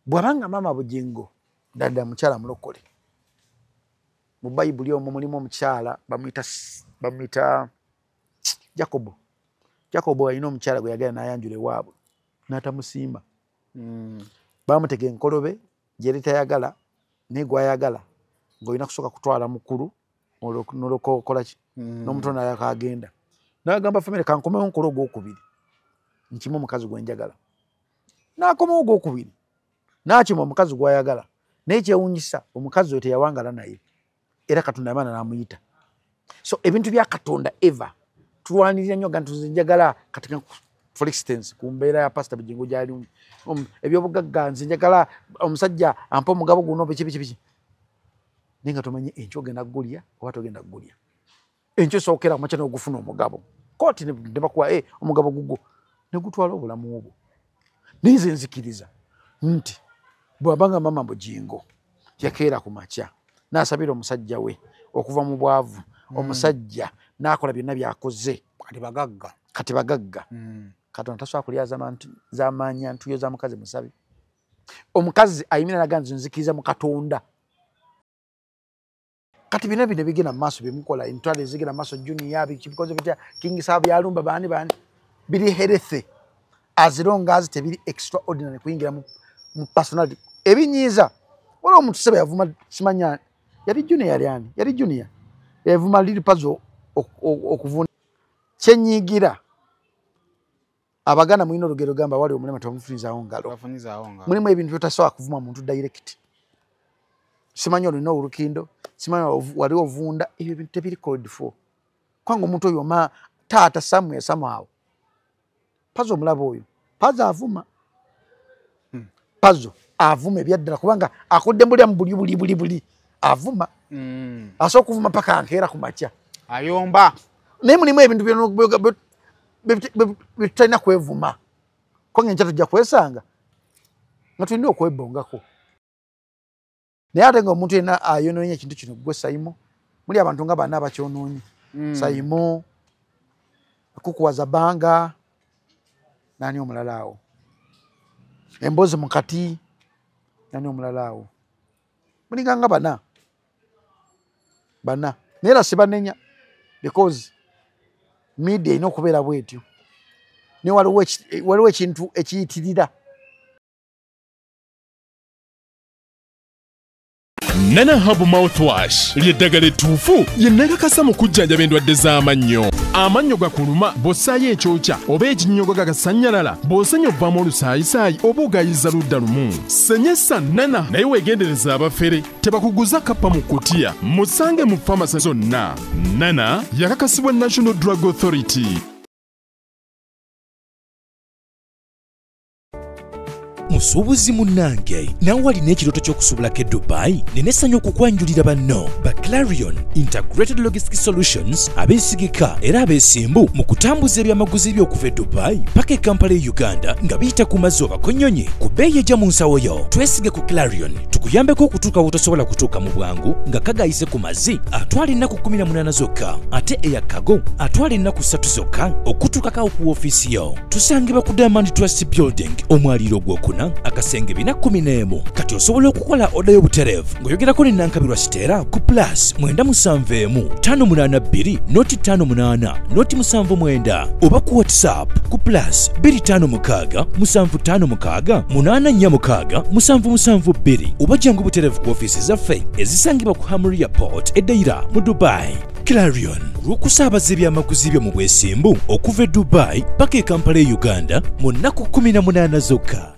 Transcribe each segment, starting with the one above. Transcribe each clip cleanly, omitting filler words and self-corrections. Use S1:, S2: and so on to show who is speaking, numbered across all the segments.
S1: bwabanga mama Bugingo dada mukyala mulokole mu Bayibuli omwo mulimu omukyala bamwita Jacobo alina omukyala gwe yagala n'ayanjula ewaabwe n'atamusiima. Bamutega enkolobe gyeri tayagala naye gwayagala ng'olina kusooka kutwala mukulu nolokola ki n'omutono yakagenda n'agamba famire kankomewo nkola ogwokubiri nkimu omukazi gwenjagala n'akomawo ogwokubiri n'akima omukazi gwayagala naye kyewuunyisa omukazi oyo teyawangala naye era Katonda yamana n'amuyita. So ebintu bya Katonda eva tulwanirira nnyo gantu nze njagala katika for instance ku mbeera ya Pastor Bugingo gyali ebyobugagga nze njagala omusajja ampa omugabo guno biki ninga tumenye enkyo genda gulya oba togenda gulya enkyo sookera macha n'ogufuna omugabo kooti ne bakuwa omugabo gugwo ne gutwala obulamu obwo ninze nzikiriza nti bwabanga mama Bugingo yakeera ku macha n'asabira omusajja we okuva mu bwavu omusajja n'akola byonna byakoze kati bagagga Katonda tasobola kulya z'amaanya ntuyo za mukazi musabi. Omukazi ayimira naganze nzikiriza mu Katonda kati bino bigenda mu maaso byemukola entwale zigenda mu maaso Junior bikoze bitya King Saab yalumba bani biri healthy as long as tebiri extraordinary kuyingira mu personality ebinyiza wala omuntu sebe yavuma simanya yali Junior yavuma lili puzzle okuvuna kyenyigira abagana mulina olugero gamba wali omulema tamufunizawo ngalo mulimu ebintu byotasobola kuvuma muntu direct simanya olina olukindo simanya wali ovunda ebyo ebintu tebiri code for kwangu omuntu oyo taata Samuel somehow puzzle omulaba oyo puzzle avuma ebyaddala kubanga akodde mbulya mu buli avuma asobola okuvuma paka ankeera ku makya
S2: ayomba
S1: naye mulimu ebintu bitulina kwevuma kwange nkya tujja kwesanga nga tulina okwebongako naye ate nga omuntu yenna ayonoonye ekintu kino gwe Saimo muli abantu nga bana abakyonoonye Saimo kukuwaza banga nani omulala awo embozi mukati nani omulala awo mulinga nga bana naye era sibanenya because media ino okubeera bwetyo ne waliwo ekintu ekiyitirira.
S3: Nana Herbal Mouthwash lyeddagala ettuufu lyennakakasa mu kujjanjaba endwadde z'amannyo. Amannyo gakuluma bw'ossaayo ekyokya oba ekinnyogo gagasanyalala bw'osenya ovaamu olusaayisaayi oba ogayiza ludda lumu. Senyesa Nana naye weegendereza abafere tebakuguza kappa mu kkutiya musange mu famasi zonna. Nana yakakasibwa National Drug Authority.
S4: Musuubuzi munnange nawe walina ekirooto ky'okusuubulako e Dubai nenesanya okukwanjulira banno ba Clarion Integrated Logistics Solutions abeesigika era abeesimbu mu kutambuza ebyamaguzi by'okuva e Dubai paka e Kampala e Uganda nga biyita ku mazzi oba konnyonyi ku bbeeyi ejja mu nsawo yo. Twesige ku Clarion tukuyambeko okutuuka wotosobola kutuuka mu bwangu nga kagayise ku mazzi atwala ennaku 18 zokka ate eyakago atwala ennaku 3 zokka okutuukako ku woofiisi yo. Tusangibwa ku Diamond Trust Building omwaliiro gw'okuna akasenge 411 kati osobola okukola oda y'obutereevu ng'oyogerako ne Nankabirwa Sitera ku +971 582 58 79 oba ku WhatsApp ku +256 756 846 772 oba jangu butereevu ku ofiisi zaffe ezisangibwa ku Hamria Port Edeira mu Dubai. Clarion lw'okusaabaza ebyamaguzi byo mu bwesimbu okuva e Dubai paka e Kampala e Uganda mu nnaku 18 zokka.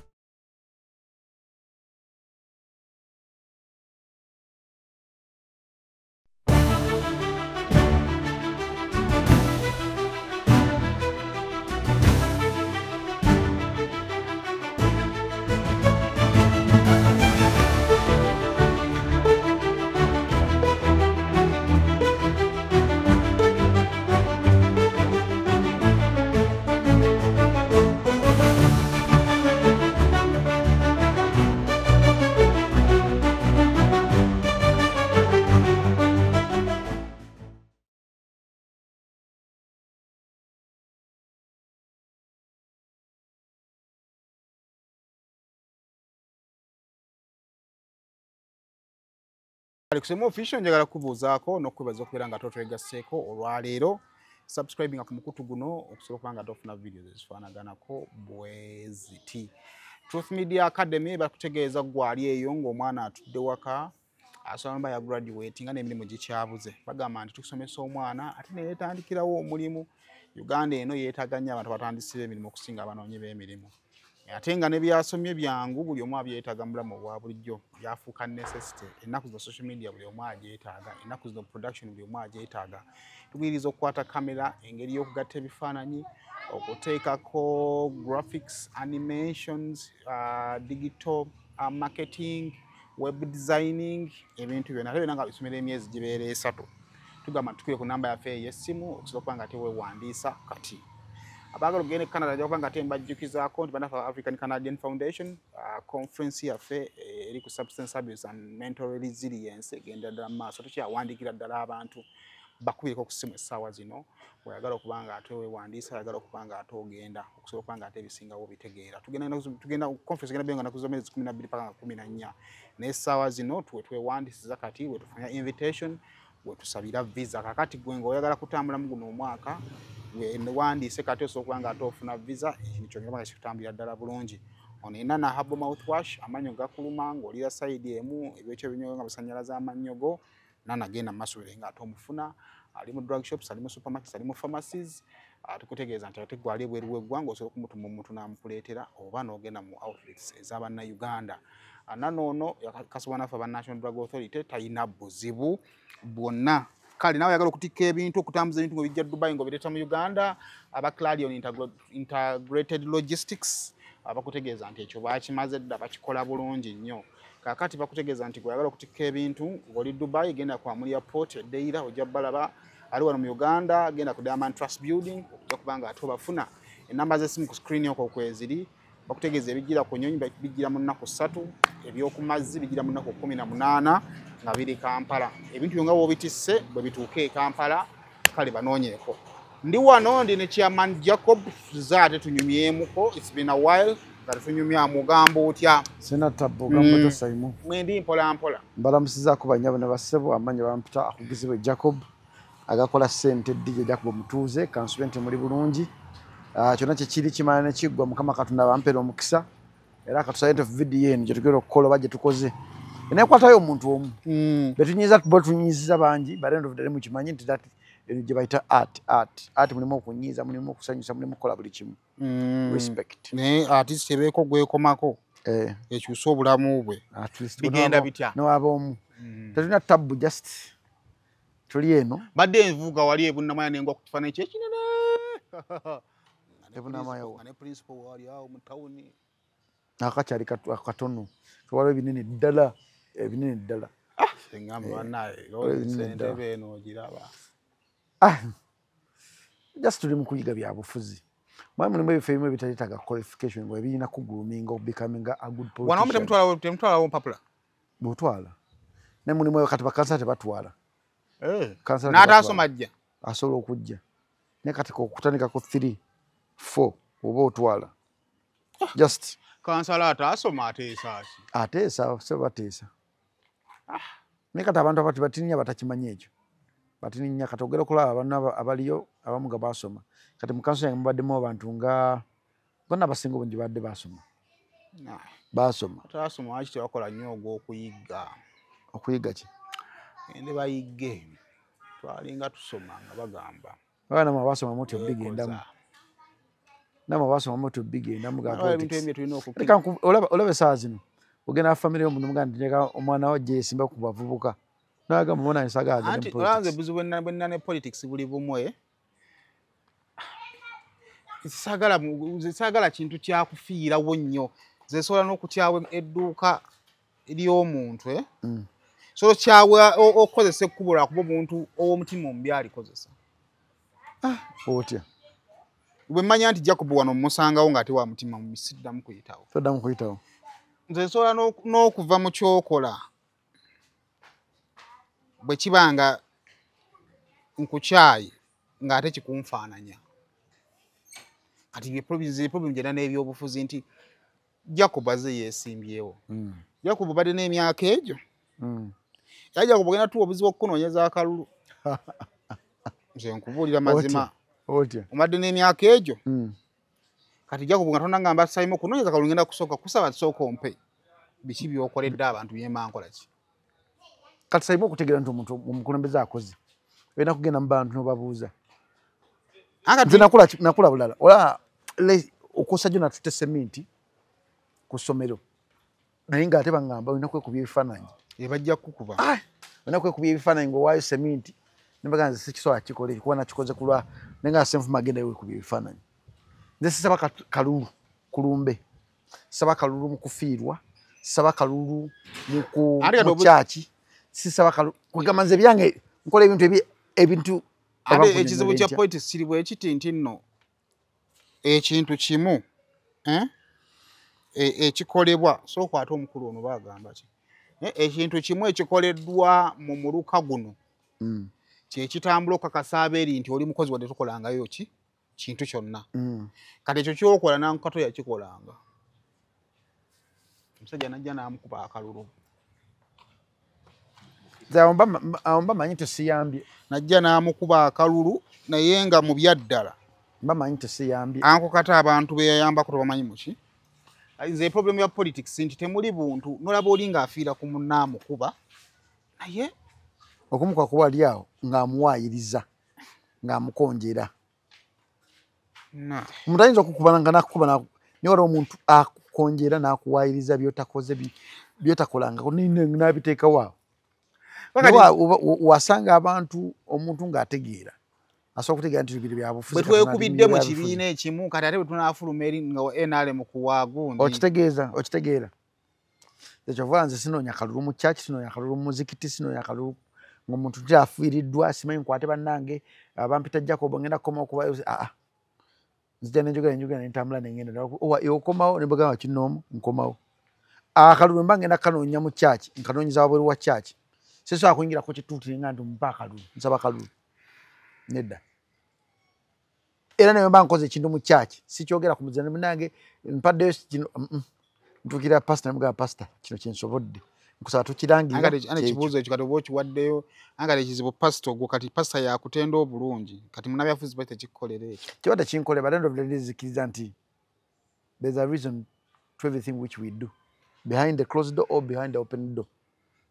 S2: Kusema official njagala kubuuzaako n'okwebaza okubeera nga twegasseeko olwaleero subscribing ku mukutu guno okusobola okuba nga tofuna videos ezifaanaganako bwe ziti. Truth Media Academy bakutegeeza gwali eyo ng'omwana atudde waka asoma mba ya graduate nga n'emirimu gikyabuze. Bagamba nti tukusomesa omwana ate ne yeetandikirawo omulimu. Uganda eno yeetaganya abantu batandisira emirimu okusinga abanoonyi b'emirimu. Ate nga ne byasomye byangu buli omu abyetaaga mu bulamu obwa bulijjo byafuuka necessity. Ennaku za social media buli omu agyetaaga, ennaku zino production buli omu agyetaaga. Tugwiriza okukwata kamera, engeri y'okugatta ebifaananyi, okuteekako graphics, animations, digital marketing, web designing, ebintu byonna. Ate byonna nga bisomera emyezi gibeera 3. Tugamba tukwiye ku namba yaffe ey'essimu okusobola okuba nga teweewandiisa kati. Abaagala okugenda e Canada ajja kuba nga tembajjukizaako nti bannaffe African Canadian Foundation conference yaffe eri ku substance abuse and mental resilience egenda ddala mu maaso. Tukyawandiikira ddala abantu bakubireko ku ssimu essaawa zino bw'ayagala okuba nga ate weewandiisa, ayagala okuba nga ate ogenda okusobola okuba nga ate ebisingawo bitegeera. Tugenda conference egenda nga naku z'omwezi 12 paka 14 naye essaawa zino tuwe twewandiisiza kati we tufuna invitation we tusabira visa. Kakati gwe ng'oyagala kutambula mu guno omwaka wandiise kati osobola okuba nga ate ofuna visa, ekintu kyongera nga kikutambulira ddala bulungi. Ono yenna na Herbal Mouthwash, amannyo gakuluma ng'olira sayidi emu, ebyokyo ebinyogo nga bisannyalaza amannyogo, nanagenda mu maaso nga ate omufuna. Ali mu drug shops, ali mu supermarkets, ali mu pharmacies. Tukutegeeza nti ate gwali ebweru w'eggwanga osobola okumutuma omuntu n'amukuleetera oba n'ogenda mu outlets ez'Abannayuganda. Nanoono yakakasibwa naffe aba National Drug Authority talina buzibu bwonna. Kale nawe yagala okutikka ebintu okutambuza ebintu ng'obijja Dubai ng'obireeta mu Uganda, aba Clarion Integrated Logistics bakutegeeza nti ekyo baakimaze dda bakikola bulungi nnyo. Kaakati bakutegeeza nti gw'oyagala okutikka ebintu ng'oli Dubai genda ku Amuli Airport eddeira ojja balaba ali wano mu Uganda, genda ku Diamond Trust Building okujja kuba nga ate obafuna. Ennamba z'essimu ku screen okwo kweziri. Bakutegeeza ebigira ku nnyonyi bigira mu nnaku 3, eby'oku mazzi bigira mu nnaku 18 nga biri Kampala. Ebintu byonna bw'obitisse bwe bituuka e Kampala kale banoonyeeko. Ndi wano ndi ne Chairman Jacob Zaate tunyumyemuko. It's been a while nga tunyumya mugambo otya.
S1: Senator Bogambo Tosaimu.
S2: Mwendi mpola mpola.
S1: Mbalamusizaako banyabo ne bassebo amanyi bampita akugizibwe Jacob agakola ssente DJ Jacob Mutuuze kansubenti muri bulungi. Kyonna kiri kimala ne kiggwa Mukama Katonda bampera omukisa era katusayite video eno gye tugenda okukola oba gye tukoze eneekwatayo omuntu omu betunyiza tunyiziza bangi but end of the day mukimanyi nti that gye bayita art mulimu okunyiiza mulimu okusanyusa mulimu okukola buli kimu respect
S2: naye artist ebeeko gwekomako ekyusa obulamu bwe bigenda bitya
S1: newaba omu tetulina tabu just tuli eno
S2: badde envuga wali ebunnamaya nengwa ku kifaananyi kyekinene ne principal wali awo mu tawuni
S1: akakyali katono waliwo ebinene ddala ebinene ddala
S2: engamba bannaye sente beeno ogiraba
S1: just tuli mu kuyiga byabufuzi mwayi mulimu ebifo ebimu ebitaleetaga qualification nga ebirina kuguluminga becoming a good politician
S2: temutwalawo mpapula
S1: bwotwala ne mulimu kati bakansala tebatwala
S2: n'ataasoma ajja
S1: asobola okujja ne kati okutandikako 3 4 oba otwala just
S2: kansala ataasoma
S1: ateesa se bateesa naye kati abantu abati batininya batakimanyi ekyo batininya kati ogera okulaba abanna abaliyo abamu nga baasoma kati mu kanso yange mubaddemu abantu nga bonna abasinga obungi badde baasoma
S2: ataasoma waki tebakola nnyo ogw'okuyiga
S1: okuyiga ki
S2: ende bayigge twalinga tusoma nga bagamba
S1: namwe basoma mutyo bigendamu namwe basoma mutyo bigendamu olaba essaawa zino ogenda famire y'omuntu mugandi njega omwana wo gyesimba ku bavubuka nagamba mona
S2: nsagaolanze buzi bwenna ne politics buli bumwe saagala kintu kyakufiirawo nnyo zesobola n'okutyawa edduuka ery'omuntu so kyawe okozesa ekkubo lwakuba omuntu ow'omutima omubi alikozesa
S1: otya
S2: bwe mmanya nti Jacob wano mmusangawo ng'ate wa mutima mubi siddamu
S1: kuyitawo
S2: nze nsobola n'okuva mu kyokola bwe kiba nga nkukyayi ng'ate kikunfaananya kati problem gyena n'ebyobufuzi nti Jacob azze yeesimbyewo Jacob badde n'emyaka egyo Tajja kubugenda tu obuzibu okunoonyeza akalulu. Nze nkubuulira mazima.
S1: Otya.
S2: Omadde n'emyaka egyo. Kati jja kubunga tonda ngamba sayimo okunoonyeza akalulu ngenda kusooka kusaba sooka ompe. Biki by'okoledde abantu byemba nkola ki?
S1: Kati sayimo okutegeera nti omuntu omukulembeze akoze. Olina kugenda mu bantu n'obabuuza. Nze nakula bulala. Ola okusa jona tutte seminti ku ssomero. Naye ng'ate baŋŋamba olina kwekubya ebifaananyi.
S2: Bajja kukuba.
S1: Olina kwekubya ebifaananyi ng'owaayo seminti. Nembaga nze sikisobola kikole kuba nakikoze kulwa naye nga senfuma agenda wekubya ebifaananyi. Nze sisaba kalulu kulumbe. Sisaba kalulu mu kufiirwa. Sisaba kalulu mu kyaki. Sisaba kalulu kugamba nze byange nkola ebintu
S2: ate ekizibu kya politics kiri bwe kiti nti nno ekintu kimu ekikolebwa sooka ate omukulu ono bagamba ki ekintu kimu ekikoleddwa mu muluka guno kyekitambula okakasa abeeri nti oli mukozi wadde tukolangayo ki kintu kyonna kati ekyo kyokola nankato yakikolanga omusajja najja n'amukuba akalulu
S1: mba manyi tesiyambye
S2: najja n'amukuba akalulu naye nga mu byaddala
S1: mba manyi tesiyambye
S2: anko kati abantu beyayambako tebamanyi muki nze problem ya politics nti temuli buntu nolaba oli ng'afiira ku munnaamukuba naye
S1: okumukuba kuba ali awo ng'amuwaayiriza ng'amukonjera omuntu ayinza okukubana nga nakukuba naye waliwo omuntu akukonjera n'akuwaayiriza byotakoze byotakolanga n'abiteekawo awo wasanga abantu omuntu ng'ategeera asobola okutegeera nti bibiri byabufuzi
S2: bwe twekubidde mu kibiina ekimu kati ate bwe tunaafuluma eri nga NRM kuwaagundi
S1: okitegeera ekyova nze sinoonya kalulu mu kyaki sinoonya kalulu mu muzikiti sinoonya kalulu ng'omuntu kyafiiriddwa simanyi nkwate bannange abampita Jacob ngenda kukomawo kuba nzija nenjogera nentambula nengenda okomawo nebagamba kinoomu nkomawo akalulu mba ngenda kanoonya mu kyaki nkanoonyeza wabweru wa kyaki sisobola kuyingira ku kituuti nga nti mpa akalulu nsaba kalulu nedda era naye mba nkoze ekintu mu kyaki sikyogera ku muzira munange mpaddeyo kino ntuukira pasita nemugamba pasita kino kyensobodde nkusaba tukirangira
S2: ekibuuzo ekyo kati oba okiwaddeyo angale ekizibu pasita ogwo kati pasita yakutenda obulungi kati munabyafuzi bate kikolera ekyo
S1: kibadde kinkole but end of the day zikiriza nti there's a reason to everything which we do behind the closed door or behind the open door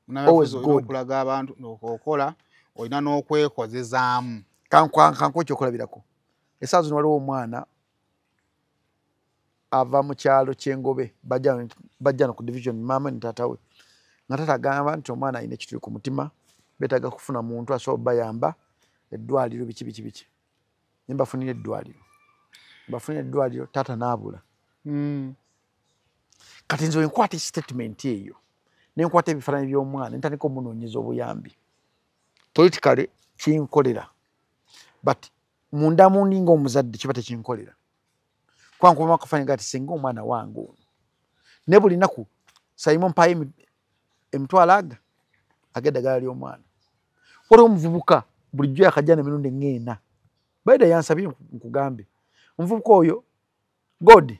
S2: munabyafuzi olina okulaga abantu okola olina n'okwekozezaamu
S1: kanko ekyokulabirako essaawa zino waliwo omwana ava mu kyalo ky'engobe bajja no ku division maama ne taata we nga taata agamba nti omwana alina ekituli ku mutima beetaaga kufuna muntu asobola bayamba eddwaliro biki ne mbafunira eddwaliro taata n'abula kati nze wenkwata statement eyo nenkwata ebifaananyi by'omwana ntandika omunoonyeza obuyambi politically kinkolera but munda mundi ng'omuzadde kiba tekinkolera kwankuba akafaananyi gati singa omwana wange ono ne buli nnaku sayimo mpayo emitwalo ag'eddagala ly'omwana waliwo omuvubuka bulijjo yakajja n'emirundi eŋŋenda baida yansabye nkugambe omuvubuka oyo God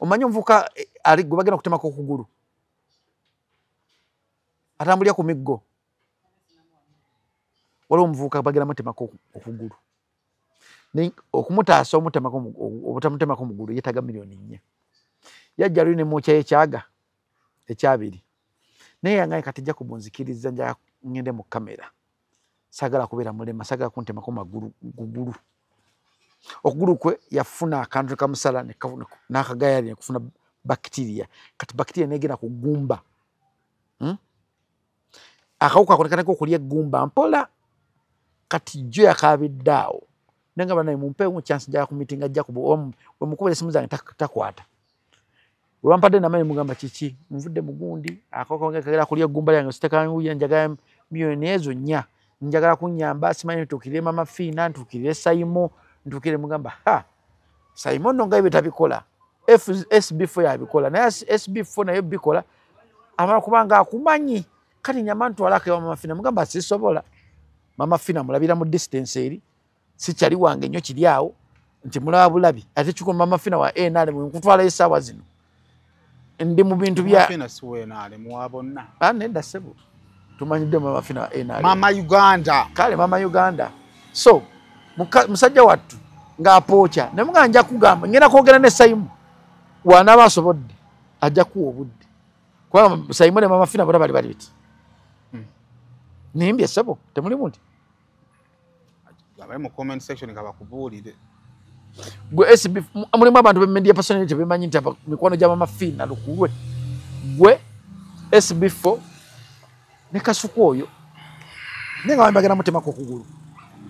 S1: omanyi omuvubuka gwe bagenda kutemako okugulu atambulira ku miggo waliwo omuvubuka bagenda mutemako okugulu okumutaasa obutamutemako omugulu yeetaga $1,000,000 yajja luli ne mwokyayo ekyaga ekyabiri naye yangaye kati jja kubunzikiriza nja ngende mu kamera sagala kubeera mulema sagala kuntemako gugulu okugulu kwe yafuna akantu kamusala n'akagayali nekufuna bacteria kati bacteria negenda kugumba akawuka ako nekatandika okulya eggumba mpola kati jjo yakabidde awo nenga banaye mumpeemu chance njagala kumitinga Jacob wemukubira esimu zange takwata wampadde namaye mugamba kiki nvudde mugundi akawuka kagera kulya eggumba lyange sitekanguya njagala milioni ezo 4 njagala kunyamba simanyi ntuukirire mama Fiina ntuukirire Sayimo ntuukirire mugamba Sayimo nno nga bitabikola SB4 yabikola naye SB4 nayo bikola amala kubanga akumanyi kati nyama ntwalako ewa mama Fiina mugamba sisobola mama Fiina mulabira mu distance eri sikyali wange nnyo kiri awo nti mulaba bulabi ate kikulu mama Fiina wa NRM nkutwala essaawa zino ndi mu bintu bya
S2: Fiina siwe NRM wa bonna
S1: nedda ssebo tumanyidde mama fina NRM
S2: mama Uganda
S1: kale mama Uganda so musajja wattu ng'apoocha ne muganja kugamba ngenda kwogera ne Saimu wanaba asobodde ajja kuwa obudde kubanga Saimu ne mama fina bali biti nimbye sebo temuli muti
S2: abali mu comment section nga bakubuulire
S1: gwe SB mulimu abantu be media personality bemanyi nti mikwano gya mama fina lukulwe gwe SB4 ne kasuku oyo nenga wambagana mutema ko kugulu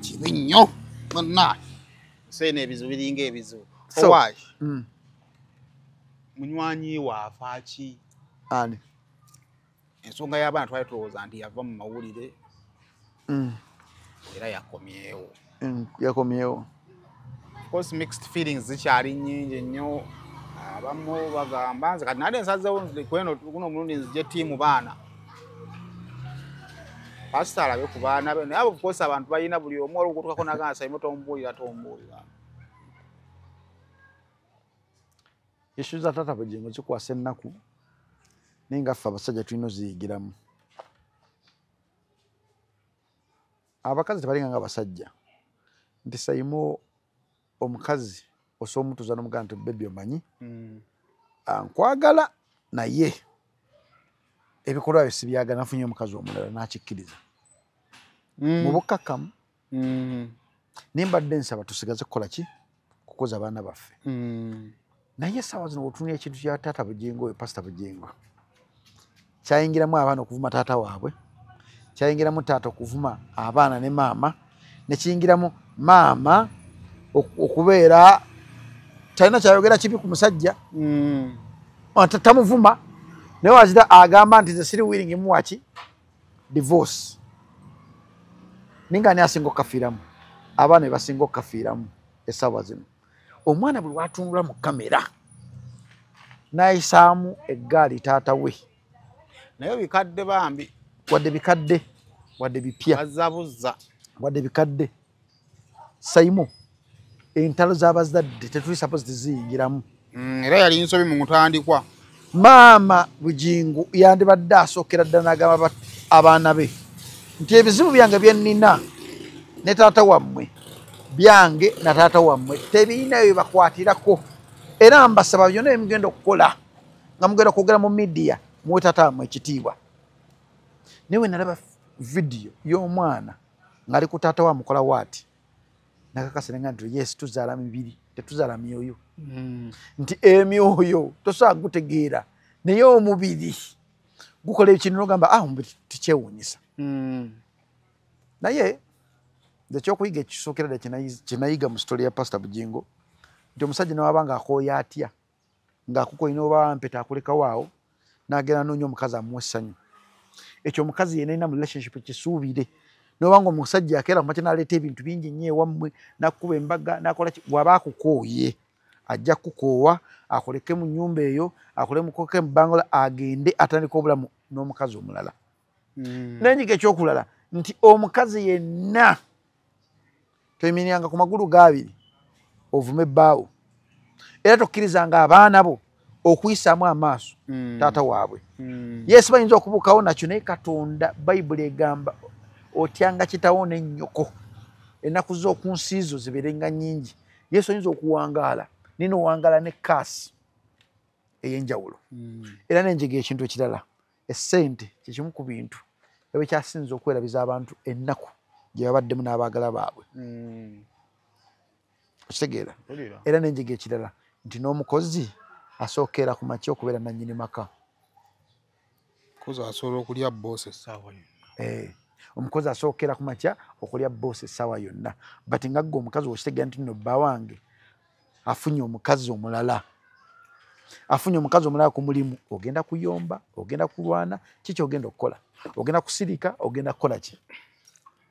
S2: kibi nnyo monna sene ebizu biringa ebizu
S1: So,
S2: owaye munywanyi waafaaki
S1: ani
S2: ensonga y'abaana twali tulowooza nti yava mu mawulire era yakomyewo
S1: yakomyewo
S2: of course mixed feelings zikyali nnyingi nnyo abamu bagamba nze kati nade nsazeewo guno omulundi nzije ttiimu baana pasita alabe ku baana be naye of course abantu balina buli omu olwokutukako nagaa Saimu tombuulira
S1: ishu za tata Bugingo zikwasa ennaku naye nga ffe abasajja tulina oziyigiramu abakazi tebalinga nga abasajja nti Saimu omukazi osobola omutuuza n'omugamba nti bebi omanyi nkwagala naye ebikolwa byo sibyagala nafunye omukazi omulala n'akikkiriza mu bukkakkamu nimbadde nsaba tusigaze kukola ki kukoza abaana baffe naye essaawa zino wetunira ekintu kya taata Bugingo oyo pasita Bugingo kyayingiramu abaana okuvuma taata waabwe kyayingiramu taata okuvuma abaana ne maama nekiyingiramu maama okubeera talina kyayogera kibi ku musajja tamuvuma naye wazira agamba nti ze siri willing muwaki divorce ninga ni asinga okafiiramu abaana bebasinga okafiiramu essaawa zino omwana buli watungula mu kamera nayisaamu eggaali taata we
S2: naye bikadde bambi
S1: wadde bikadde wadde bipya
S2: bazabuzza
S1: wadde bikadde Saimu entalo z'abazadde tetuli suppose tiziyingiramu
S2: era yali nsobi mu mutandikwa
S1: maama Bugingo yandibadde asookera ddala n'agamba abaana be nti ebizibu byange bye nnina ne taata wammwe byange na taata wammwe tebirina bye bakwatirako era mbasaba byonna bye mugenda okukola nga mugenda kwogera mu midiya muwe taata wammwe ekitiibwa naye we nalaba vidiyo y'omwana ng'ali ku taata wa mukola waati nakakaserenga nti yes tuzaala mibiri tetuzaala myoyo nti emyoyo tosobola gutegeera naye omubiri gukola ekintu n'ogamba omubiri tikyewuunyisa naye ekyokuyiga ekisookera ddala kyenayiga mu sitole ya pasita Bugingo nti omusajja nawaba ng'akooya atya ng'akukoyina oba wampeta akulekawo awo n'agenda anoonya omukazi amuwa essanyu ekyo omukazi yenna alina mu relationship kisuubire noba nga omusajja akeera kumakya n'aleeta ebintu bingi nnyo ewammwe nakukuba embaga nakola bw'aba akukooye ajja kukoowa akoleke mu nnyumba eyo akolemukoke mu Bangola agende atandika obulamu n'omukazi omulala n'enyiga ekyokulala nti omukazi yenna toyimiriranga ku magulu g'abiri ovume ebbaawo era tokkirizanga abaana bo okuyisaamu amaaso taata waabwe yesu bayinza okubuukawo nakyo naye Katonda Bayibuli egamba otyanga kitawo n'ennyoko ennaku z'oku nsi zo zibeerenga nnyingi yesu ayinza okuwangaala nina owangaala ne kaasi ey'enjawulo era n'enjega ekintu ekirala essente kyekimu ku bintu ebe kyasinza okwerabiza abantu ennaku gye babaddemu n'abaagala baabwe okitegeera era n'enjega ekirala nti n'omukozi asookeera ku makya okubeera nannyini maka
S2: kozi asobola okulya bosi essaawa yonna
S1: omukozi asookera ku makya okulya bosi essaawa yonna but nga ggwe omukazi okitegeera nti nno bba wange afunye omukazi omulala ku mulimu ogenda kuyomba ogenda kulwana kiki ogenda okukola ogenda kusirika ogenda kukola ki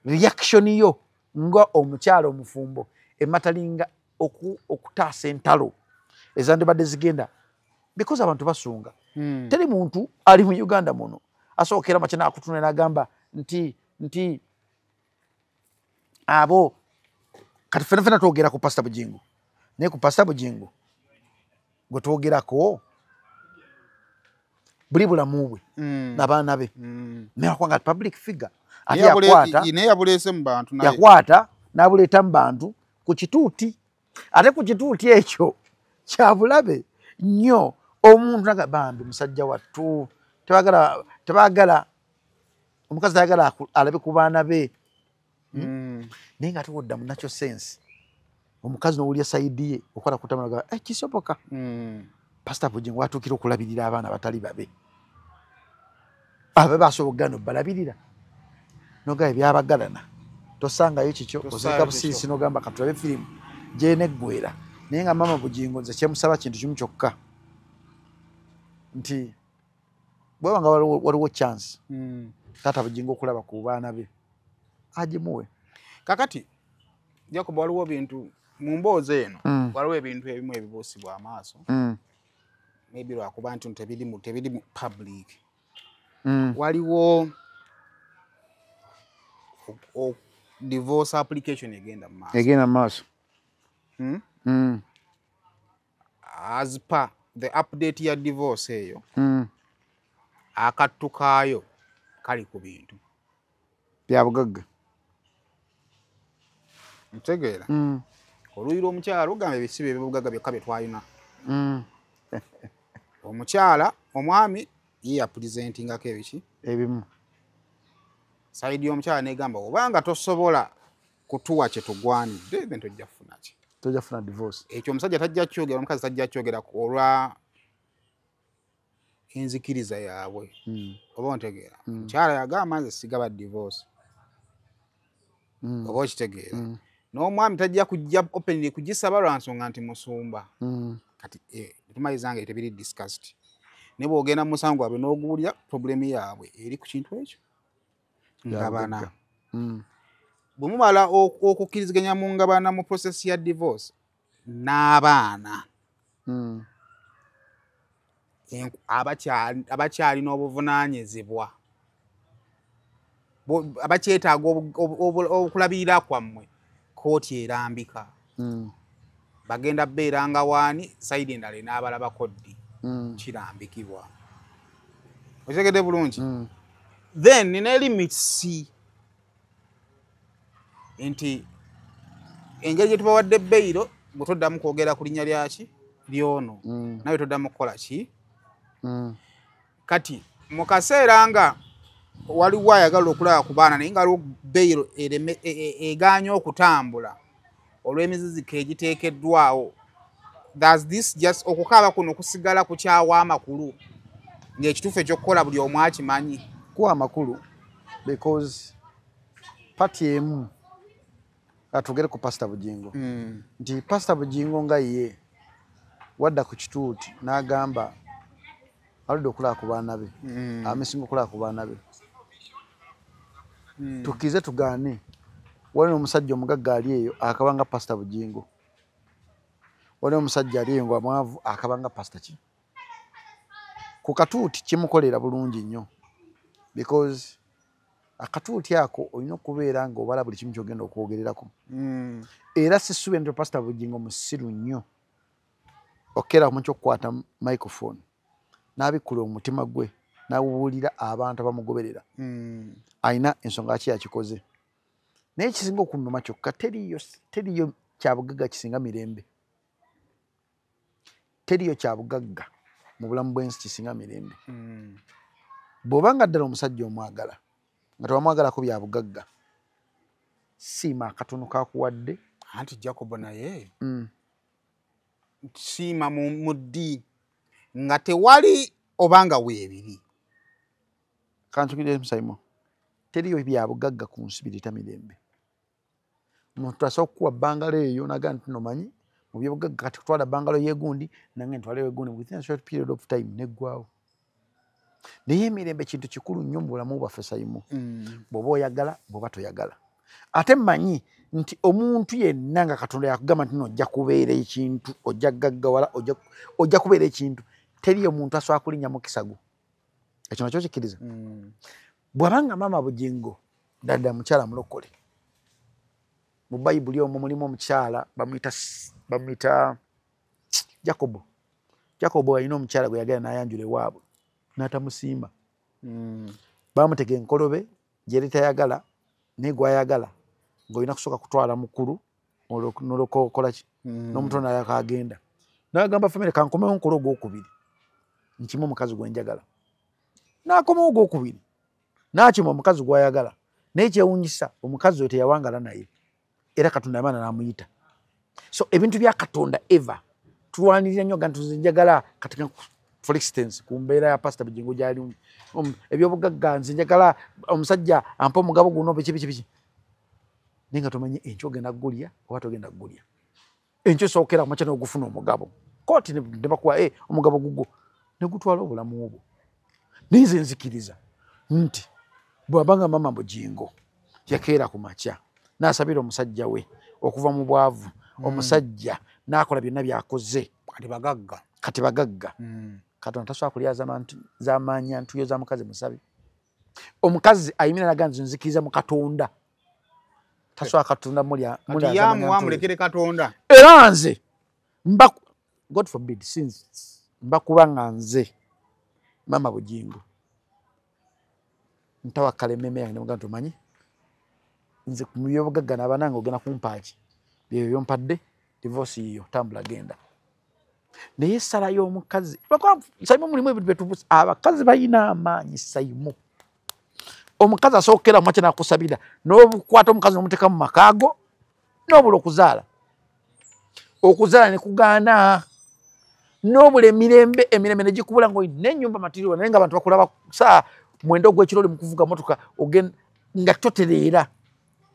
S1: reaction yo nga omukyalo omufumbo ematalinga okutaasa entalo ezandibadde zigenda because abantu basunga teri muntu ali mu Uganda muno asookera makya n'akutuna n'agamba nti abo kati fena twogera ku pasita Bugingo naye ku pasita Bugingo gwe twogerako buli bulamu bwe n'abaana be nakwanga public figure ate
S2: yabuleese mu bantu naye
S1: yakwata n'abuleeta mu bantu ku kituuti ate ku kituuti ekyo kyabulabe nnyo omuntu naga bambi musajja wattu tebagala omukazi tayagala alabe ku baana be naye nga tuwodda mu nakyo sense omukazi n'owulya sayidi ye okola kutamanaga kisoboka Pastor Bugingo watuukira okulabirira abaana batali babe abe basobola no balabirira noga ebyabagalana tosangayo kikyo ozeka busisi nogamba katulabe firimu gyeneggwera naye nga mama Bugingo nze kyemusaba kintu kimu kyokka nti bwebanga waliwo chance taata Bugingo okulaba ku baana be agimuwe
S2: kakati Jacob waliwo bintu mu mboozi eno waliwo ebintu ebimu ebibuusibwa amaaso maybe lwakuba nti tebiri mu public waliwo divorce application egenda mu maaso as per the update ya divorce eyo akattu kaayo kali ku bintu
S1: bya bugagga
S2: ntegeera oluuyi lw'omukyala lugamba ebisibo ebyobugagga byokka bye twalina omukyala omwami ye yapulizentingako ebiki
S1: ebimu
S2: sayidi y'omukyala negamba obanga tosobola kutuwa kye tugwanidde then tojja kufuna ki
S1: tojja kufuna divorce
S2: ekyo omusajja tajja kyogera omukazi tajja kyogera olwa enzikiriza yaabwe oba ontegeera omukyala yagamba nze sigaba divorce oba okitegeera n'omwami tajja kujja openly kugisaba lwa nsonga nti musumba kati tumayizanga tebiri discussed ne bw'ogenda mu musango waabwe n'oguwulira problemu yaabwe eri ku kintu ekyo ngabana bwe mumala okukkiriziganya mu ngabana mu process ya divorce n'abaana abakyalina obuvunaanyizibwa abakyetaaga okulabirira kwammwe kooti erambika bagenda beeranga waani sayidi endala n'abalabako ddi kirambikibwa okitegedde bulungi then nina limits nti engeri gye tubawadde beyiro bwe toddamu kwogera ku linnya lyaki lyono nawe toddamu kukola ki kati mu kaseera nga waliwo ayagala okulaba ku baana naye nga waliwo beyiro eganya okutambula olw'emiziziko egiteekeddwawo thats this just okukaaba kuno kusigala ku kyawa amakulu ng'ekituufu ekyokukola buli omu akimanyi
S1: kuwa amakulu because pati emu atugere ku Pastor Bugingo nti Pastor Bugingo nga ye wadda ku kituuti n'agamba aludde okulaba ku baana be amisinga okulaba ku baana be tukize tugaane waliwo omusajja omugagga ali eyo akabanga Pastor Bugingo waliwo omusajja ali eyo ng'amwavu akabanga Pastor ki ku katuuti kimukolera bulungi nnyo because akatuuti ako olina okubeera ng'obala buli kimu kyogenda okwogererako era sisuubira nti Pastor Bugingo musiru nnyo okera mu kyokkwata microphone n'abikkula omutima gwe n'awuulira abantu abamugoberera ayina ensonga ki yakikoze naye kisinga okunnuma kyokka teriyo kyabugagga kisinga mirembe teriyo kyabugagga mu bulamu bw'ensi kisinga mirembe bw'obanga ddala omusajja omwagala nga tewamwagalako byabugagga siima akatono kakuwadde
S2: anti Jacob naye siima mu ddi nga tewali obanga weebiri
S1: kansukire Musaimo teriyo byabugagga ku nsi birita mirembe omuntu asobola okukuwa bangalo eyo naga nti nomanyi mu byobugagga kati kutwala bangalo yegundi nange ntwala yegundi within a short period of time neggwawo naye emirembe kintu kikulu nnyo mu bulamu bwaffe Saimo bw'oba oyagala bw'oba toyagala ate mmanyi nti omuntu yenna nga Katonda yakugamba nti nojja kubeera ekintu ojja gaggawala ojja kubeera ekintu teriyo muntu asobola kulinnya mu kisago ekyo nakyo kikkiriza bw'abanga Mama Bugingo ddadda mukyala mulokole mu Bayibuli omwo mulimu omukyala bamuyita Jacobo alina omukyala gwe yagala n'ayanjula ewaabwe n'atamusiima. Bamutega enkolobe gyeri tayagala naye gwayagala ng'olina kusooka kutwala mukulu nolokola ki n'omutono yakagenda n'agamba famire kankomewo nkola ogwokubiri nkimu omukazi gwenjagala n'akomawo ogwokubiri n'akima omukazi gwayagala naye kyewunyisa omukazi oyo teyawangala naye era Katonda yamaana n'amuyita. So ebintu bya Katonda eva tulwanirira nnyo gantu nzinjagala katika for instance ku mbeera ya Pastor Bugingo gyali ebyobugagga nzinjagala omusajja ampa omugabo guno biki ninga tumanyi enkyo genda gulya oba togenda gulya enkyo sookera macha n'ogufuna omugabo kooti ne bakuwa omugabo gugwo ne gutwala obulamu obwo ninze nzikiriza nti bwabanga mama Bugingo yakeera ku macha n'asabira omusajja we okuva mu bwavu omusajja n'akola byonna byakoze kati bagagga Katonda tasobola kulya z'amaanyi ntuyo za mukazi musabi. Omukazi ayimira naganzi nzikiriza mu Katonda tasobola Katonda mulya
S2: mulekere Katonda
S1: era nze God forbid since mbakuba nga nze mama Bugingo ntawakala emmeme yange nemuga ntumanyi nze ku byobugagga n'abanange ogenda kumpaaki byo byompadde divorce yiyo tambula genda naye essala y'omukazi Saimu mulimu ebintu betubuusa abakazi balina amaanyi Saimu. Omukazi asookera mu makya n'akusabira n'obukwata omukazi n'omuteeka mu makaago n'obula okuzaala ne kugaana n'obula emirembe ne gikubula ng'olina ennyumba matiriwa naye ng'abantu bakulaba saa 9 ogw'ekiro oli mu kuvuga motoka nga totereera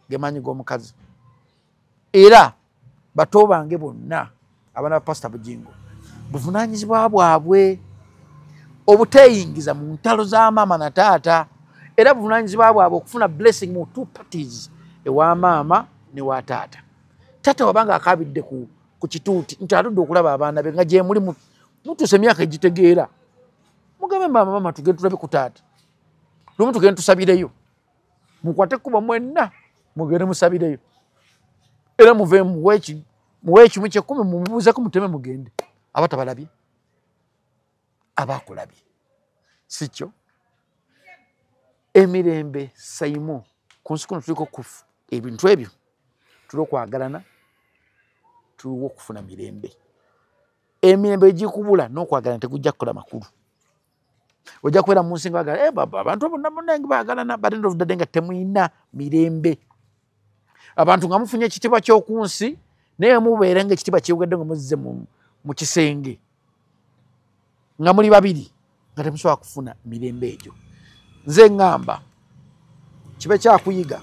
S1: gemaanyi g'omukazi. Era bato bange bonna abaana ba Pastor Bugingo buvunaanyizibwa bwabwe obuteeyingiza mu ntalo za maama na taata era buvunaanyizibwa bwabwe okufuna blessing mu two parties ewa maama ne wa taata. Taata wabanga akabidde ku kituuti nti atudde okulaba abaana be nga gye muli mutuuse emyaka egitegeera mugambe mama tugende tulabe ku taata lumu tugende tusabireyo mukwate kuba mwenna mugende musabireyo era muve muwe ekimu 10 mumubuuzeko muteme mugende abatabalabye abakulabye sikyo emirembe Saimu ku nsi kuno tuliko kufu ebintu ebyo tuli okwagalana tuli okufuna mirembe emirembe egikubula n'okwagalana tegujja kukola makulu ojja kubeera mu nsi nga bagala baba abantu bonna bagalana but end of the day nga temuyina mirembe abantu nga mufunye ekitiibwa ky'oku nsi naye mubeere nga ekitiibwa kyewugadde nga muzze mu kisenge nga muli babiri nga temusobola kufuna mirembe egyo. Nze ngamba kibe kyakuyiga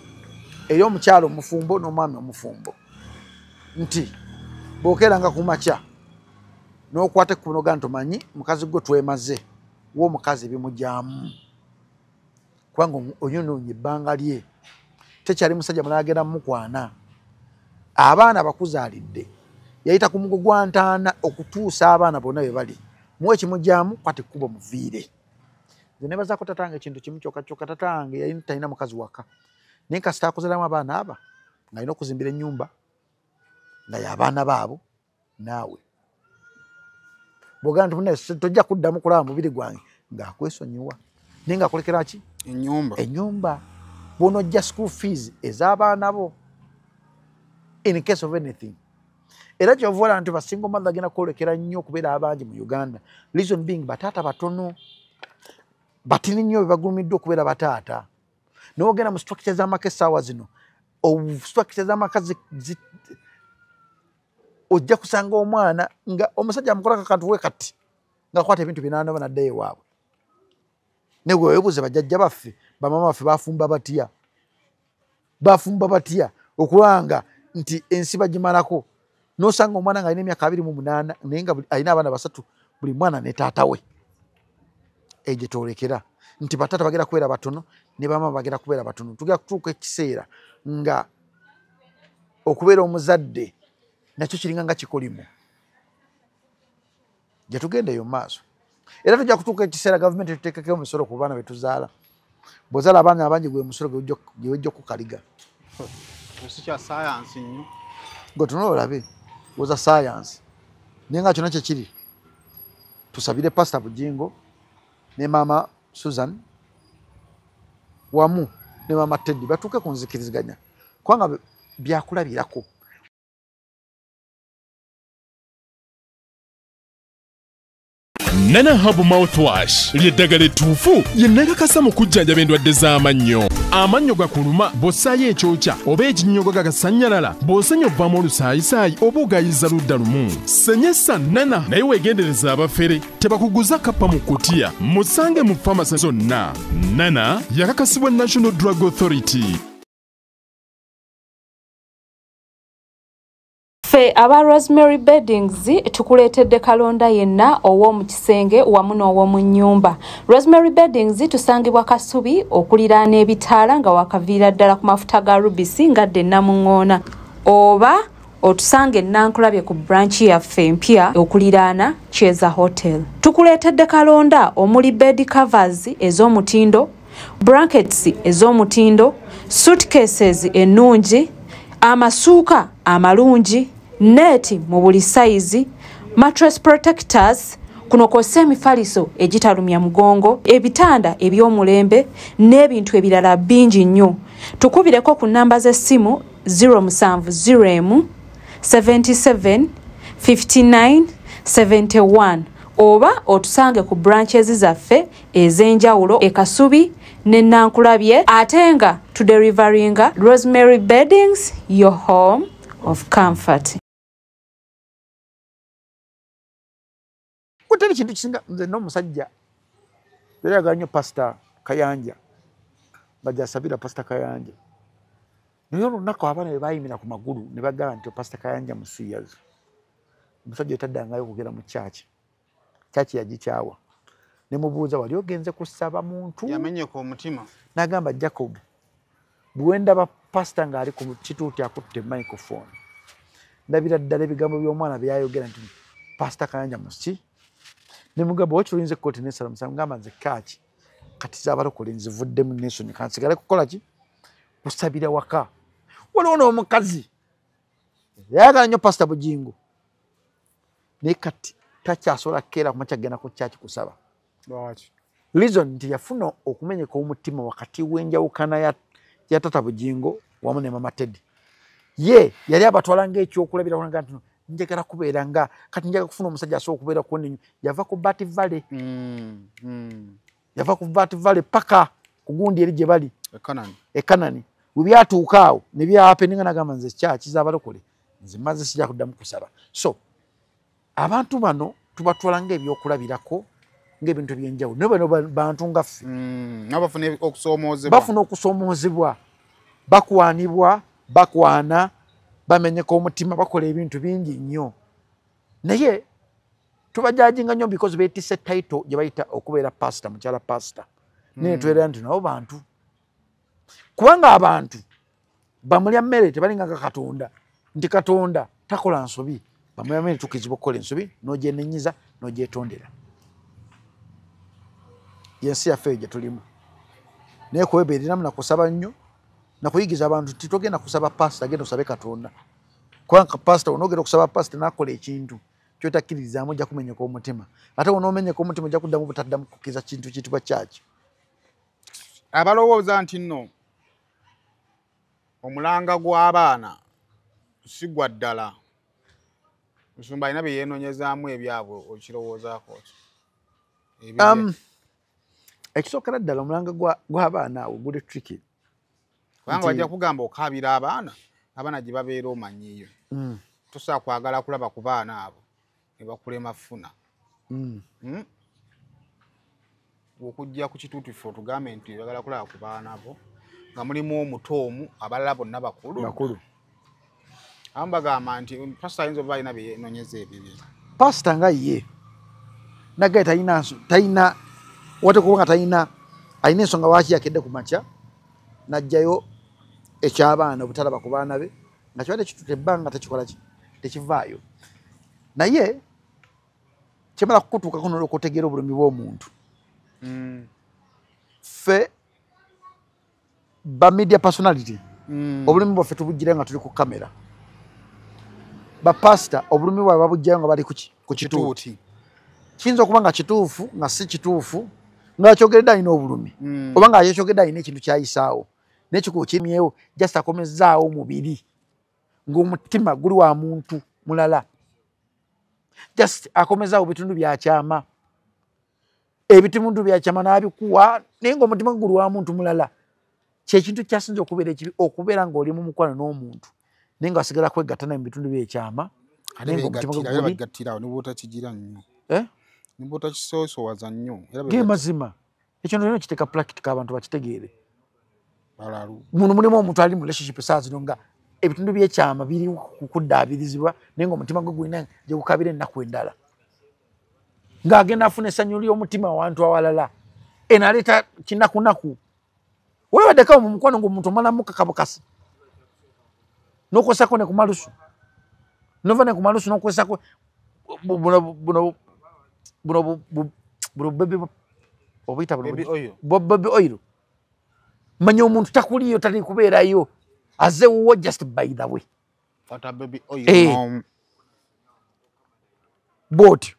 S1: eri omukyalo omufumbo n'omwami omufumbo nti bw'okeeranga ku makya n'okwata ekkubo n'ogamba nti omanyi mukazi gwe twemaze w'omukazi bimugyamu kubanga onyonoonye ebbanga lye tekyali musajja munagenda mukwana abaana bakuzaalidde yayita ku mugo gwa ntaana okutuusa abaana bonna bwe bali muwe kimugyamu kwata ekkubo muviire. Nze nebazaako tatange ekintu kimu kyokka tatange yali talina mukazi waka naye kasita akuzalamu abaana aba ng'alina okuzimbira ennyumba nga y'abaana baabo naawe bw'ogamba nti munne tojja kuddamu kulaba mubiri gwange ng'akwesonyiwa naye ng'akolekera ki ennyumba bw'onojja school fees ez'abaana bo in case of anything. Era kyova olaba nti basinga omazzi agenda kwolekera nnyo okubeera abangi mu Uganda reason being bataata batono batini nnyo bebagulumiddwa okubeera bataata naye ogenda mu structure z'amaka essaawa zino structure z'amaka ojja kusanga omwana nga omusajja amukolako akantu we kati ng'akwata ebintu binaanaba naddayo ewaabwe naye gwe weebuuze bajjajja baffe bamama baffe bafumba batya okulanga nti ensi bagimalako n'osanga omwana ng'alina emyaka 28 naye nga alina abaana 3 buli mwana ne taata we egye twolekera nti bataata bagenda kubeera batono ne bamama bagenda kubeera batono. Tugenda kutuuka ekiseera nga okubeera omuzadde nakyo kiringa nga kikolimu gye tugendeyo mu maaso era tujja kutuuka ekiseera gavumenti etuteekeko omusolo ku baana betuzaala bw'ozaala abaana abangi gwe musolo gwe wejja okukaliga
S2: ekya science nnyo
S1: gwe tunula olabe woza science naye nga kyonna kyekiri tusabire Pastor Bugingo ne mama Susan wamu ne mama Teddy batuuke ku nzikiriziganya kubanga byakulabirako.
S3: Nana Hub Mouthwash ly'eddagala ettuufu ye nnagakasa mu kujjanjaba endwadde z'amannyo. Amannyo gakuluma bw'ossaayo ekyokya oba ekinnyogo gagasanyalala bw'osenya ovaamu olusaayisaayi oba ogayiza ludda lumu. Senyesa Nana naye weegendereza abafere tebakuguza kappa mu kutiya. Musange mu famasi zonna. Nana yakakasibwa National Drug Authority.
S5: Ffe aba Rosemary Beddings tukuleetedde kalonda yenna ow'omu kisenge wamu n'ow'omu nnyumba. Rosemary Beddings tusangibwa Kasubi okuliraana ebitaala nga wakaviira ddala ku mafuta ga Rubisi ngadde Namuŋŋoona, oba otusange Nankulabye ku branch yaffe empya okuliraana Cheza Hotel. Tukuleetedde kalonda omuli bed covers ez'omutindo, blankets ez'omutindo, suitcases ennungi, amasuuka amalungi, neti mu buli size, mattress protectors, kuno kw'ossa emifaliso egitalumya mugongo, ebitanda eby'omulembe n'ebintu ebirala bingi nnyo. Tukubireko ku nnamba z'essimu 0701 77 59 71 oba otusange ku branches zaffe ez'enjawulo e Kasubi ne Nankulabye, ate nga tuderivaringa Rosemary Beddings, your home of comfort.
S1: Kutali kintu kisinga nze n'omusajja yayagala nnyo Pastor Kayanja bajasabira Pastor Kayanja naye olunaku abaana bwe baayimira ku magulu ne bagamba nti Pastor Kayanja musiyazi. Omusajja yataddangayo okugera mu kyaki yagikyawa ne mubuuza wali ogenze kusaba muntu
S2: yamenyeka omutima
S1: n'agamba Jacob bwe ndaba Pastor ng'ali ku kituuti akutte microphone ndabira ddala ebigambo by'omwana bye yayogera nti Pastor Kayanja musi ne mugamba wakirinze kooti n'esala musango ngamba nze kaaki kati z'abalokole nzivuddemu n'ensonyi kansigale kukola ki kusabira waka. Waliwo n'omukazi yayagala nnyo Pastor Bujingo naye kati takyasobola kukeera ku makya kugenda ku kyaki kusaba.
S2: Lwaki?
S1: Reason nti yafuna okumenyeka omutima wakati w'enjawukana ya Tata Bujingo wamu ne Mama Teddy. Ye yali abatwala ng'ekyokulabira kulanga nti njagala kubeera nga kati njagala kufuna omusajja asobola okubeera ku nnyo. Yava ku Bati Valley. Yava ku Bati Valley paka ku gundi eri gye bali e Kanani. Bwe byatuuka awo ne byahapeninga n'agamba nze kyaki z'abalokole nze maze sijja kuddamu kusaba. So abantu bano tubatwala ng'ebyokulabirako ng'ebintu ebyenjawulo naye bano bantu nga ffe bafuna okusoomoozebwa bakwanibwa bakwana bamenyeka omutima bakola ebintu bingi nnyo naye tubajajinga nnyo because beetisse title gye bayita okubeera pastor mukyala pastor naye tubeera nti nabo bantu kubanga abantu bamulya mmere tebalinga nga Katonda nti Katonda takola nsobi bamulya mmere tukizibwa okukola ensobi n'ogyenenyiza n'ogyetondera. Yensi yaffe gye tulimu naye kwebeereramu nakusaba nnyo nakuyigiza abantu nti togenda kusaba pastor agenda osabe Katonda kubanga pastor onoogenda okusaba pastor n'akola ekintu kyotakkiririzaamu ojja kumenyeka omutima ate onoomenyeka omutima ojja kuddamu butaddamu kukkiriza kintu kiyitibwa kyaki.
S2: Abalowooza nti nno omulanga gw'abaana si gwa ddala Musumba alina bye yeenoonyezaamu ebyabwe okirowoozaako
S1: ekisookera ddala omulanga gw'abaana awo guli tricky
S2: kubanga bajja kugamba okaabira abaana gye babeera omanyiyo tosobola kwagala kulaba ku baana abo ne bakulema ffuna okujja ku kituutufu otugambe nti bagala kulaba ku baana abo nga mulimu omuto omu abalala bonna bakulu abamu bagamba nti pastor ayinza oba alina bye yeenoonyeza ebibye.
S1: Pastor nga ye nagaye talina wate kubanga alina ensonga lwaki yakedde ku makya n'ajjayo ekyabaana obutalaba ku baana be nga kiba tekituuta ebbanga tekikola tekivaayo naye kimala kukutuukako n'okutegeera obulumi bw'omuntu. Ffe ba media personality obulumi bwaffe tubugire nga tuli ku kamera, ba pastor obulumi bwabwe babugjayo nga bali ku kituuti. Kiyinza okuba nga kituufu nga si kituufu ng'akyogedde alina obulumi oba ng'akyogedde alina ekintu kyayisaawo n'ekikubo kimyewo just akomezzaawo omubiri ng'omutima guli wa muntu mulala just akomezzaawo bitundu byakyama ebitundu byakyama n'abikuwa naye ng'omutima guli wa muntu mulala kyekintu kyasinza okubeera ekibi okubeera ng'oli mu mukwano n'omuntu naye nga wasigala kwegatta naye mu bitundu byekyama naye ng'omutima
S2: bagattirawo ne bw'otakigira nnyo ne bw'otakisoosowaza nnyo
S1: ge mazima ekyo nolina okiteeka practical abantu bakitegeere muno mulimu omuntu ali mu relationship saa zino nga ebitundu byekyama biri kukuddaabirizibwa naye ng'omutima gwe gulina gye gukabira ennaku endala ng'agenda afuna essanyu ly'omutima wantu awalala enaleeta kinakunaku weewaddekawo mu mukwano ng'omuntu omalamu kakabukasi n'okozesako ne ku malusu nova ne ku malusu n'okozesako buno baby obuyita baby oil manya omuntu takuliyo tali kubeerayo aze wuwo just by the way bwotyo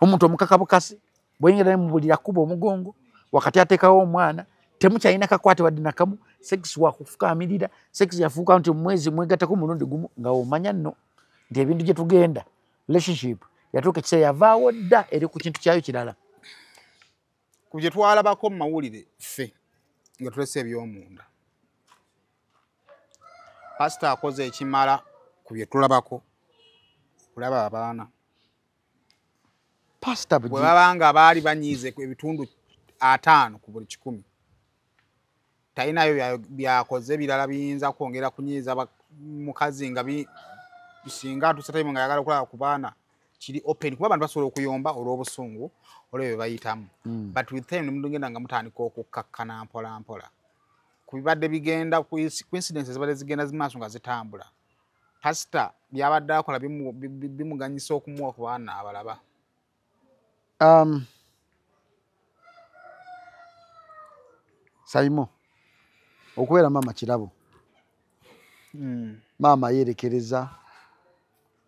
S1: omuntu omukakabukasi bweyingera mu bulira kuba omugongo wakati ateekawo omwana temukyalina kakwate wadde nakamu sex wakufukaamirira sex yafuuka nti omwezi mwegattako mulundi gumu nga omanya nno nti ebintu gye tugenda relationship yatuuka ekiseera yavaawo dda eri ku kintu kyayo kirala
S2: ku bye twalabako mu mawulire ffe nga tulese eby'omunda pasita akoze ekimala ku bye tulabako kulaba abaana
S1: pasita
S2: bwe baba nga baali banyiize ebitundu 5 ku buli 100 talinayo byakoze birala biyinza kwongera kunyiiza mukazi nga bisinga atusatayimu nga yagala okulaba ku baana kiri open kuba abantu basobola okuyomba olw'obusungu olwebyo bayitamu but with time nemugenda nga mutandika okukakkana mpola mpola ku bibadde bigenda ku coincidences zibadde zigenda zimaaso nga zitambula pasita byabadde akola bimuganyisa okumuwa ku baana abalaba
S1: Saimo okubeera maama kirabo maama yeerekereza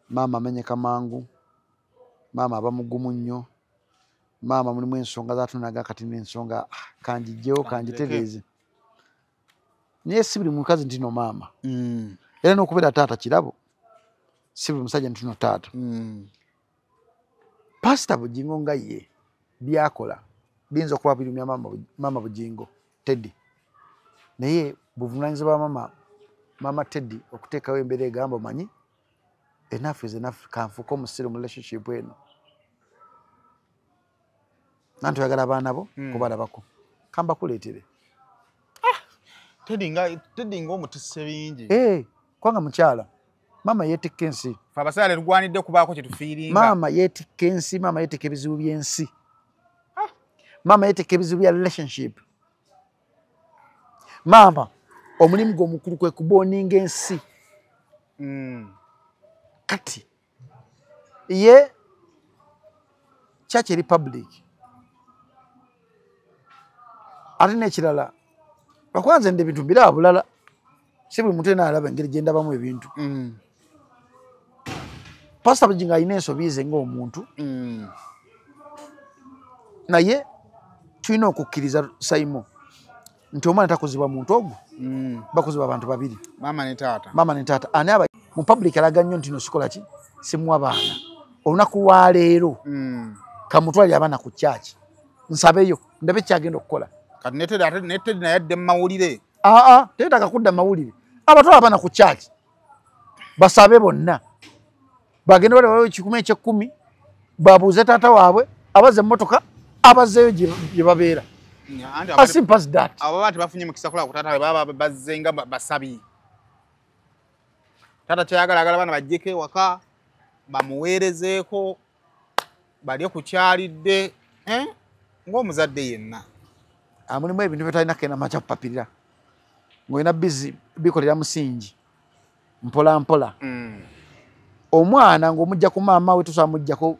S1: maama amenyeka mangu maama aba mugumu nnyo maama mulimu ensonga zatunaga kati n'ensonga kanjijjewo kanjitegeeze naye si buli mukazi ntino maama era n'okubeera taata kirabo si buli musajja ntino taata pasita Bugingo nga ye byakola biyinza okuba birumya maama Bugingo Teddy naye buvunaanyizibwa maama Teddy okuteekawo embeera egamba omanyi enough is enough kanfuuka omusire mu relationship eno nanti oyagala abaana bo kubalabako kambakuleetere
S2: Teddy ng'omutisse bingi
S1: kubanga mukyala maama yeetikka ensi
S2: abasale tugwanidde kubaako kye tufiiringa
S1: maama yeetikka ensi maama yeetikka ebizibu by'ensi maama yeetikka ebizibu bya relationship maama omulimu gwe omukulu kwe kubooninga ensi kati ye Church Republic ate n'ekirala bakwanze nde ebintu biraba bulala si buli muntu ena alaba engeri gye ndabamu ebintu pasita Bugingo alina ensobi ze ng'omuntu naye tulina okukkiriza Saimo nti omwana takuzibwa muntu ogwo bakuzibwa abantu babiri
S2: maama ne taata ani aba mu public
S1: alaga nnyo nti no sikola ki simuwa baana olunaku lwa leero kamutwalire abaana ku church nsabeyo ndabe kyagenda okukola
S2: kati netedi naye adde mu mawulire
S1: teetaka kudda mu mawulire abatwala abaana ku church basabe bonna bagende balebayo 10 babuuze taata waabwe abaze emmotoka abazeeyo gye babeera as simple as that
S2: abo bati bafunye mukisa kula ku taata baba bazzenga basabi taata kyayagala abaana bajjeko ewaka bamuweerezeeko balye ku kyalidde ng'omuzadde yenna
S1: mulimu ebintu byetalina kenda macha kupapirira ng'olina bizi bikolera musingi mpola mpola omwana ng'omujja ku maama we tusobola mujjako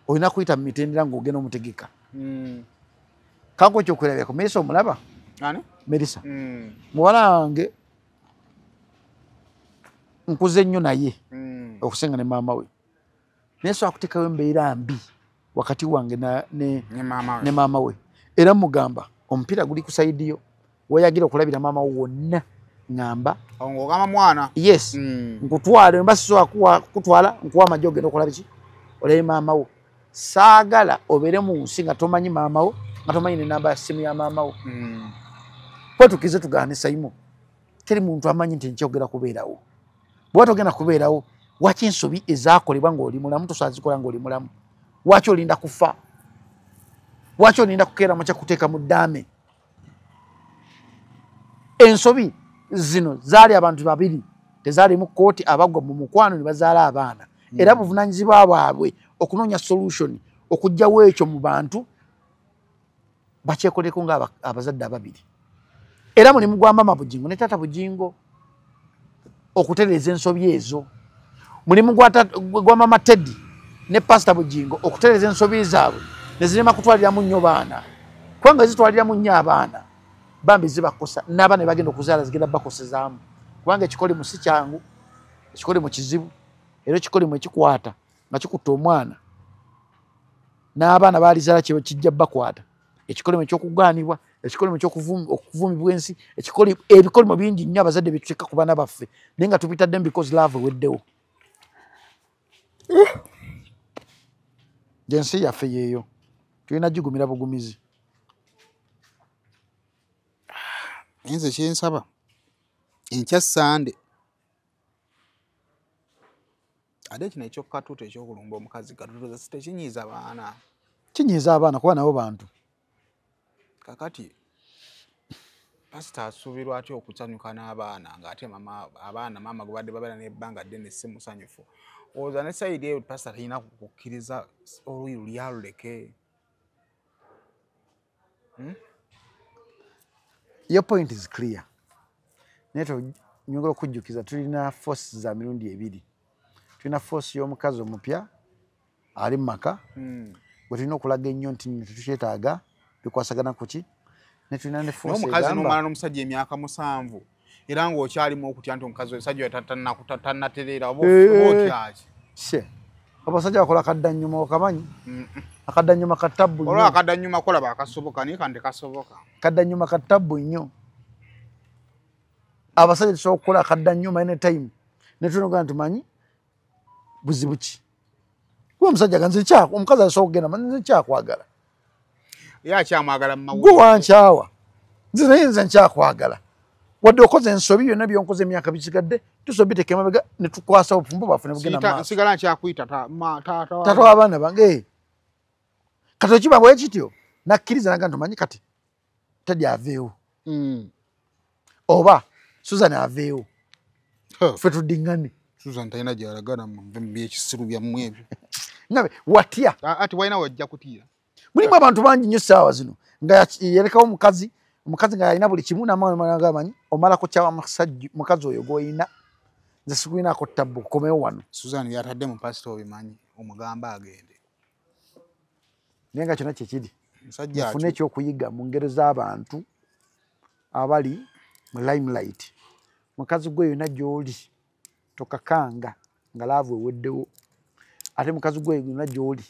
S1: olina kuyita mu mitendera ng'ogenda omutegeka kanko ekyokwerabyako Merisa omulaba Merisa muwala wange nkuze nnyo naye okusenga ne maama we naye sobola kuteekawo embeera mbi wakati wange ne
S2: mama
S1: we era mugamba omupiira guli ku side yo weyagira okulabira mama wo wonna ngamba
S2: ng'ogamba mwana
S1: yes nkutwale mbasiso kutwala nkuwa amajjo ogenda okulaba ki olabe mama wo saagala obeere mu nsi nga tomanyi mama wo nga tomanyi n'enamba ya ssimu ya mama wo kwetukize tugaane Saimo teri muntu amanyi nti nkyogera kubeerawo bwe togenda kubeerawo waki ensobi ezaakolebwa ng'oli mulamu tosazikola ng'oli mulamu waki olinda kufa waki olinda kukeera mu kyakuteeka mu ddaame ensobi zino zaali abantu babiri tezaali mu kooti abagwa mu mukwano ne bazaala abaana era buvunaanyizibwa bwabwe okunoonya solution okugjawo ekyo mu bantu bakyekoleko nga abazadde ababiri era mulimu gwa mama Bujingo ne tata Bujingo okutereeza ensobi ezo mulimu gwa mama Teddy ne pastor Bujingo okutereeza ensobi zaabwe ne zirema kutwaliramu nnyo baana kubanga zitwaliramu nnyo abaana bambi zibakosa n'abaana bagenda okuzaala zigenda bakosezaamu kubanga ekikolimu si kyangu ekikolimu kizibu era ekikolimu ekikwata nga kikutta omwana n'abaana baalizaala kye kijja bakwata ekikolimu ekyokugaanibwa ekikolimu ekyokuvuumibwa ensi ebikolimu bingi nnyo abazadde byetuteeka ku baana baffe naye nga tubitaddemu because love eweddewo ensi yaffe yeeyo tulina gigumira bugumizi
S2: nze kyensaba enkya Sande ate kino ekyokukatuuta ekyokulumba omukazi katuuta tekinyiiza baana
S1: kinyiiza abaana kuba nabo bantu
S2: kakati pasita asuubirwa atya okucanyuka n'abaana ng'ate abaana maama gwe badde babeera n'ebbanga ddene si musanyufu olowooza ne sayidi eyo pasita talina kukkiriza oluyi luli aluleke
S1: your point is clear naye nyongera okujjukiza tulina force za mirundi ebiri tulina force y'omukazi omupya ali mu maka bwe tulina okulaga ennyo nti tetukyetaaga bikwasagana ku ki ne tulina ne force
S2: omukazi n'omwana n'omusajja emyaka 7 era ng'okyalimu okutya nti omukazi omusajja oyo tannatereera oba otyaki
S1: abasajja bakola akaddannyuma okamanyi akaddannyuma ka tabbu
S2: olwo akaddannyuma kolaba akasoboka naye kandi kasoboka
S1: akaddannyuma ka tabbu nnyo abasajja tusobola okukola akaddannyuma anytime ne tunogaa ntumanyi buzibu ki kuba omusajja ganze omukazi asobola okugenda nze kyakwagala
S2: ye akyamwagala
S1: gwe wankyawa nze naye nze nkyakwagala wadde okoze ensobi byonna byonkoze emyaka bisigadde tusobola biteeka emabega ne tukwasa obufumbo bwaffe ne bugenda maaso
S2: nsigala nkyakuyita
S1: taata w'abaana bange kati okiba bwe kityo nakkiriza naga ntumanyi kati Teddy aveewo oba Susan aveewo ffe tuddiŋŋane
S2: Susan talina gy'alagana mu byekisiru byammwe ebyo
S1: nabe watya
S2: ati walina wajja kutiira
S1: mulimu abantu bangi nnyo essaawa zino nga yerekawo omukazi nga yalina buli kimu n'amamanyi omalako kyawa mukazi oyo gw'oyina nze sikulinako tabbu komewo wano
S2: Susan yatadde mu pasita obimanyi omugamba agende
S1: naye nga kyonna kyekiri nfune ekyokuyiga mu ngero z'abantu abali mu limelight mukazi gwe yonna gy'oli tokakanga nga laavu eweddewo ate mukazi gwe yonna gy'oli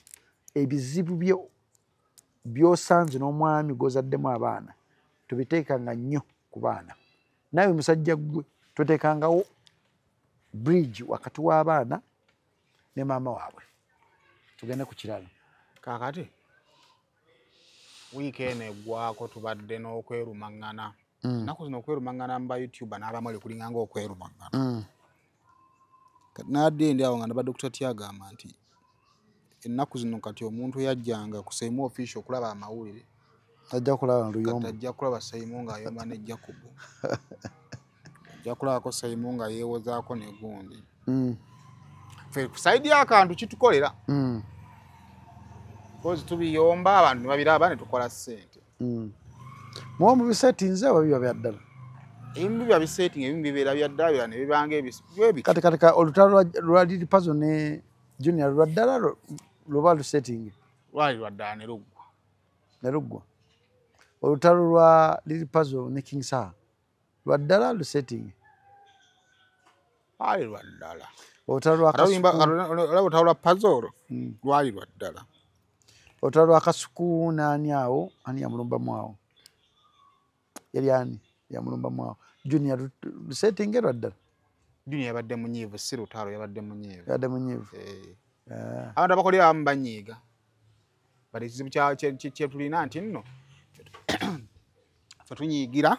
S1: ebizibu by'osanze n'omwami gw'ozaddemu abaana tubiteekanga nnyo ku baana nawe musajja gwe tuteekangawo bridge wakati w'abaana ne maama waabwe tugende ku kiralo
S2: kaakati wiiki eno eggwako tubadde n'okwerumaŋŋana ennaku zino okwerumaŋŋana mu bayoutuba n'abamu likulinga ng'okwerumaŋŋana kati nadde ndi awo nga nabadde tyagamba nti ennaku zino kati omuntu yajjanga ku Saimo official okulaba amawulire
S1: ajja kulaba Luyombo
S2: ajja kulaba Saimo ng'ayomba ne Jacob ajja kulabako Saimo nga yeewozaako ne gundi ffe ku sayidi y'akantu kitukolera kozi tubiyomba abantu ne babiraba ne tukola ssente
S1: muba mu bisetinze aba biba bya ddala
S2: ebimu biba bisetinga ebimu bibeera bya ddala bira ne bibanga ebyo
S1: kati olutalo lwa Lili Puzzle ne Junior lwa ddala luba lusetinge
S2: lwali lwa ddala
S1: ne luggwa olutalo lwa Lili Puzzle ne King Saha lwa ddala lusetinge
S2: lwali lwa ddala
S1: olutalo lwa
S2: olutalo lwa Puzzle lwali lwa ddala
S1: olutalo akasuku nani awo ani yamulumbamu awo yali ani yamulumbamu awo Junior lusetingerwa ddala
S2: Junior yabadde munyiivu si lutalo yabadde munyiivu
S1: yabadde munyiivu
S2: abantu abakolera abamu banyiiga bali ekizibu kye tulina nti nno fe tunyiigira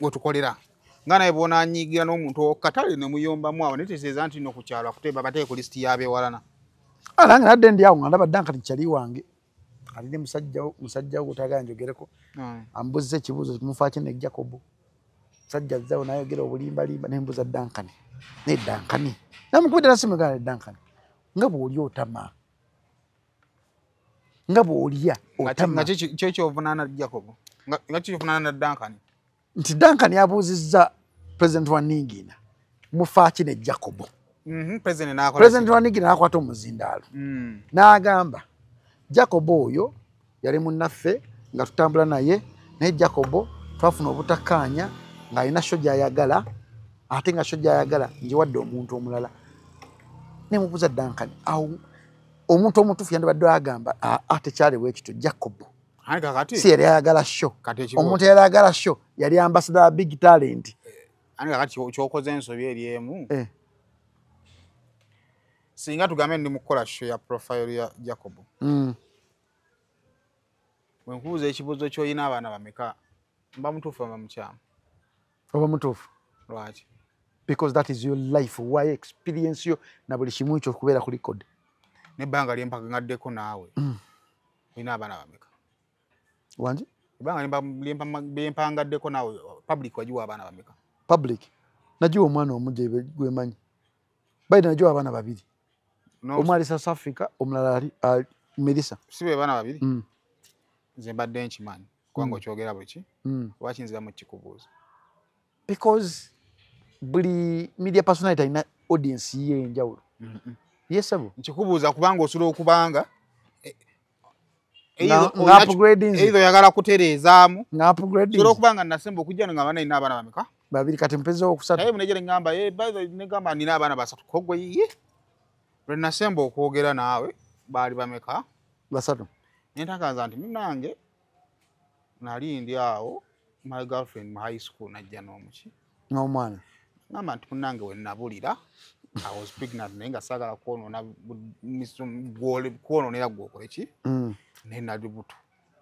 S2: wetukolera nga naye bw'onanyiigira n'omuntu okatale ne muyombamu awo naye tegeeza nti nno ku kyalo akuteeba bateeke ku lisiti y'abeewalana
S1: nange nadde ndi awo nga ndaba Duncan kyali wange alina musajja wo gutagala njogereko ambuza ekibuuzo kimufaaki ne Jacob musajja azzawo nayogera obulimbalimba nembuza Duncan ne Duncan namukubira nasimu gana ne Duncan nga bw'oli otama nga bw'olya otama
S2: nga kyo kyovunaana Jacob nga kyovunaana na Duncan
S1: nti Duncan yabuuzizza President wa Ningina mufaaki ne Jacob President wa Ningina n'akwata omuzindaalo n'agamba Jacob oyo yali munnaffe nga tutambula naye Jacob twafuna obutakkaanya ng'alina sho gy'ayagala ate nga sho gy'ayagala njiwadde omuntu omulala nemubuuza Duncan awo omuntu omutuufu yandibadde agamba tekyali bwekityo Jacob si yali ayagala sho omuntu yali ayagala sho yali ambassador wa Big Talent
S2: ani kakati kyokoze ensobi eri emu singa tugambe ndi mukola sho ya profile ya Jacob wenkubuuza ekibuuzo ky'olina abaana bameka mba mutuufu oba mukyamu
S1: oba mutuufu
S2: lwaki
S1: because that is your life why experience yo na buli kimu ekyo kubeera ku record
S2: nebbanga lyempagaddeko naawe olina abaana bameka
S1: wangi
S2: ebbanga lyempangaddeko naawe public wagiwa abaana bameka
S1: public nagiwa omwana omujja gwemanyi baida nagiwa abaana babiri omu ali South Africa omulala ali Melissa
S2: si be baana babiri nze mbadde nkimanyi kubanga okyogera bweki lwaki nziramu kikubuuza
S1: because buli media personality alina audience ye enjawulo yesabo
S2: nkikubuuza kubanga osula okubanga eitho yagala kutereezaamu sobola okubanga nasemba okujja nga abaana nina abaana bameka
S1: babiri kati mpezewo okusatu
S2: naye munejere ngamba negamba nina abaana basatu kogwe ye lwe nasemba okwogera naawe baali bameka
S1: basatu
S2: nentakaza nti munange nali ndi awo my girlfriend mu high school najja n'omuki
S1: n'omwana
S2: ngamba nti munange we nabulira I was pregnant naye nga saagala kwonoonera gwokole ki naye nali buto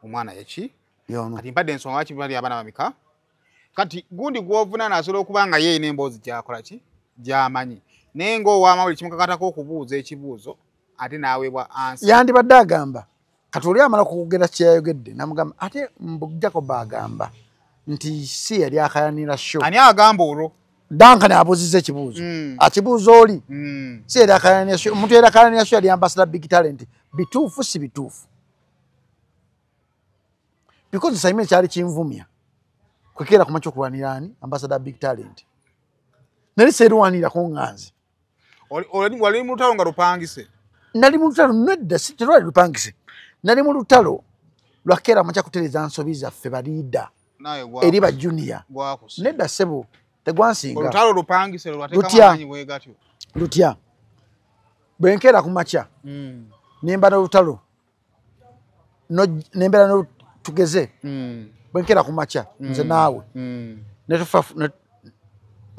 S2: omwana yeki kati mpadde ensonga lwaki bali abaana bameka kati gundi gwovunaana asobola okuba nga yeeyina emboozi gyakola ki gy'amanyi naye ng'owaama buli kimukakatako okubuuza ekibuuzo ate n'aweebwa ansi
S1: yandibadde agamba kati oli amala kukugera kyeyayogedde namugamba ate Jacob agamba nti si yali akayanira sho
S2: ani agamba olwo
S1: Duncan abuuzizza ekibuuzo akibuuza oli si yali akayanira sho omuntu yali akayanira sho yali ambassador Big Talent bituufu si bituufu because Simon kyali kinvumya kwekera kumacho kulwanira ani ambassador Big Talent nali serwanira ko nganze
S2: wali mu lutalo nga lupangise
S1: nali mu lutalo nedda si terwali lupangise nali mu lutalo lwakera macha kutereza nsobi zaffe baliida eri ba junior nedda sebo tegwansinga
S2: olutalo lupangise lwateka manyi wegatyo
S1: lutya bwenkera ku macha nemba na lutalo nembera no tugeze bwenkera ku macha nze naawe netufa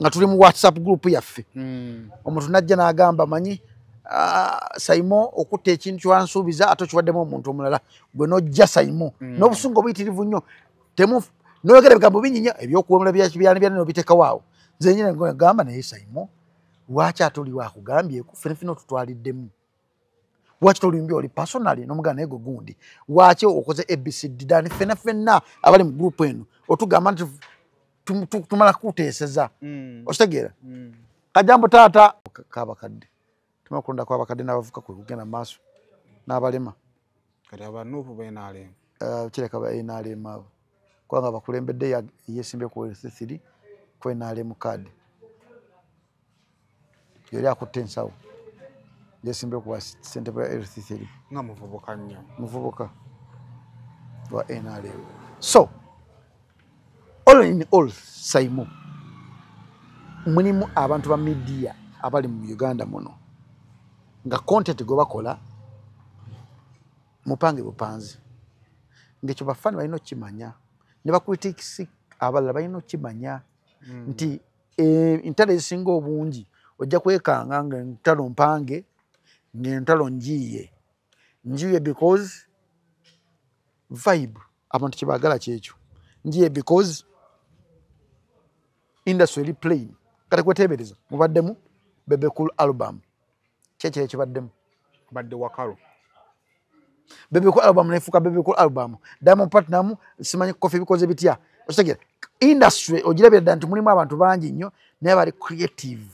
S1: nga tuli mu WhatsApp group yaffe omuntu najja n'agamba manyi Saimo okutta ekintu kyansuubiza ate okiwaddemu omuntu omulala gwe nojja Saimo n'obusungu obuyitirivu nnyo noyogera ebigambo binyinya ebyokuwemula byana nobiteekawo awo nze nyine ngamba naye Saimo lwaki ate oli wakugambyeku ffenefena otutwaliddemu lwaki tolumbye oli personally n'omugana naye gwe gundi lwaki okoze ABCD dani ffenafenna abali mu group eno otugamba nti tumala kuteeseza okitegeera kajambo taata kabakadde tumakulonda kwa bakadde n'abavuka kwe kugenda maaso n'abalema
S2: kati abanuufu b'NRM
S1: kireka ba NRM abo kubanga bakulembedde yeesimbye ku LC3 ku NRM card yali akutte ensawo yeesimbye ku ssentebe ya LC3
S2: nga muvubuka nnyo
S1: muvubuka wa NRM so all in all Saimo mulimu abantu ba media abali mu Uganda muno nga content gwe bakola mupange bupanzi ngekyo bafani balina okimanya ne bakritikisi abalala balina okimanya nti entalo ezisinga obungi ojja kwekanga nga entalo mpange ng'entalo njiye because vibe abantu kyebaagala kyekyo njiye because industry eri plain kati kweteebereza mubaddemu Bebe Cool album kyekyo ekibaddemu
S2: badde wakalo
S1: Bebe Cool album nefuuka Bebe Cool album Diamond Platinum simanyi Koffi bikoze bitya okitegera industry ogirabira nti mulimu abantu bangi nnyo naye bali creative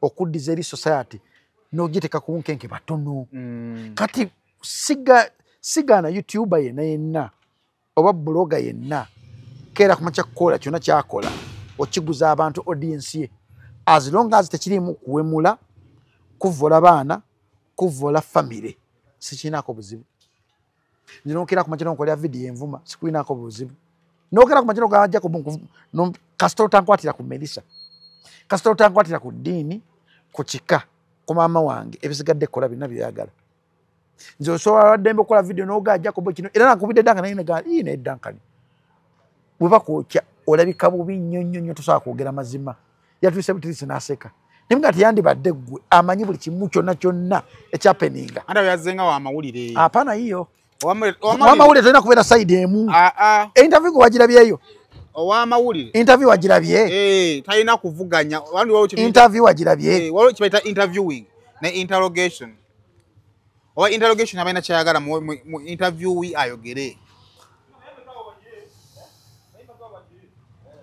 S1: okuddiza eri society n'ogiteeka ku nkenke batono kati sigaana YouTuber yenna oba blogger yenna keera kumakya kukola kyonna kyakola okiguza abantu audience ye as long as tekirimu kuwemula kuvola baana kuvola family sikinako buzibu nokera kumakya nokolera video envuma sikuinako buzibu nokera kumakya gajja no kasitolo tankwatira ku Melissa kasitolo tankwatira ku ddiini ku kika ku maama wange ebisigadde kola bina byagala nze osobola wadde mbe kola video n'ogajja ku kino era nakubidde danga naye negali ne dankani bweba kwokya olabika bubi nnyo tosobola kwogera mazima yatuse butirisi n'aseka nimuga ati yandibadde ggwe amanyi buli kimu kyonna ekyapeninga
S2: anda yazenga wa mawulire
S1: hapana hiyo
S2: owamawulire
S1: tolina kubeera side emu interview gwe wagirabyeyo
S2: owamawulire
S1: interview wagirabye
S2: talina kuvuganya
S1: interview wagirabye
S2: waliwo kibaita interviewing ne interrogation oba interrogation abaina kyayagala mu interview ayogere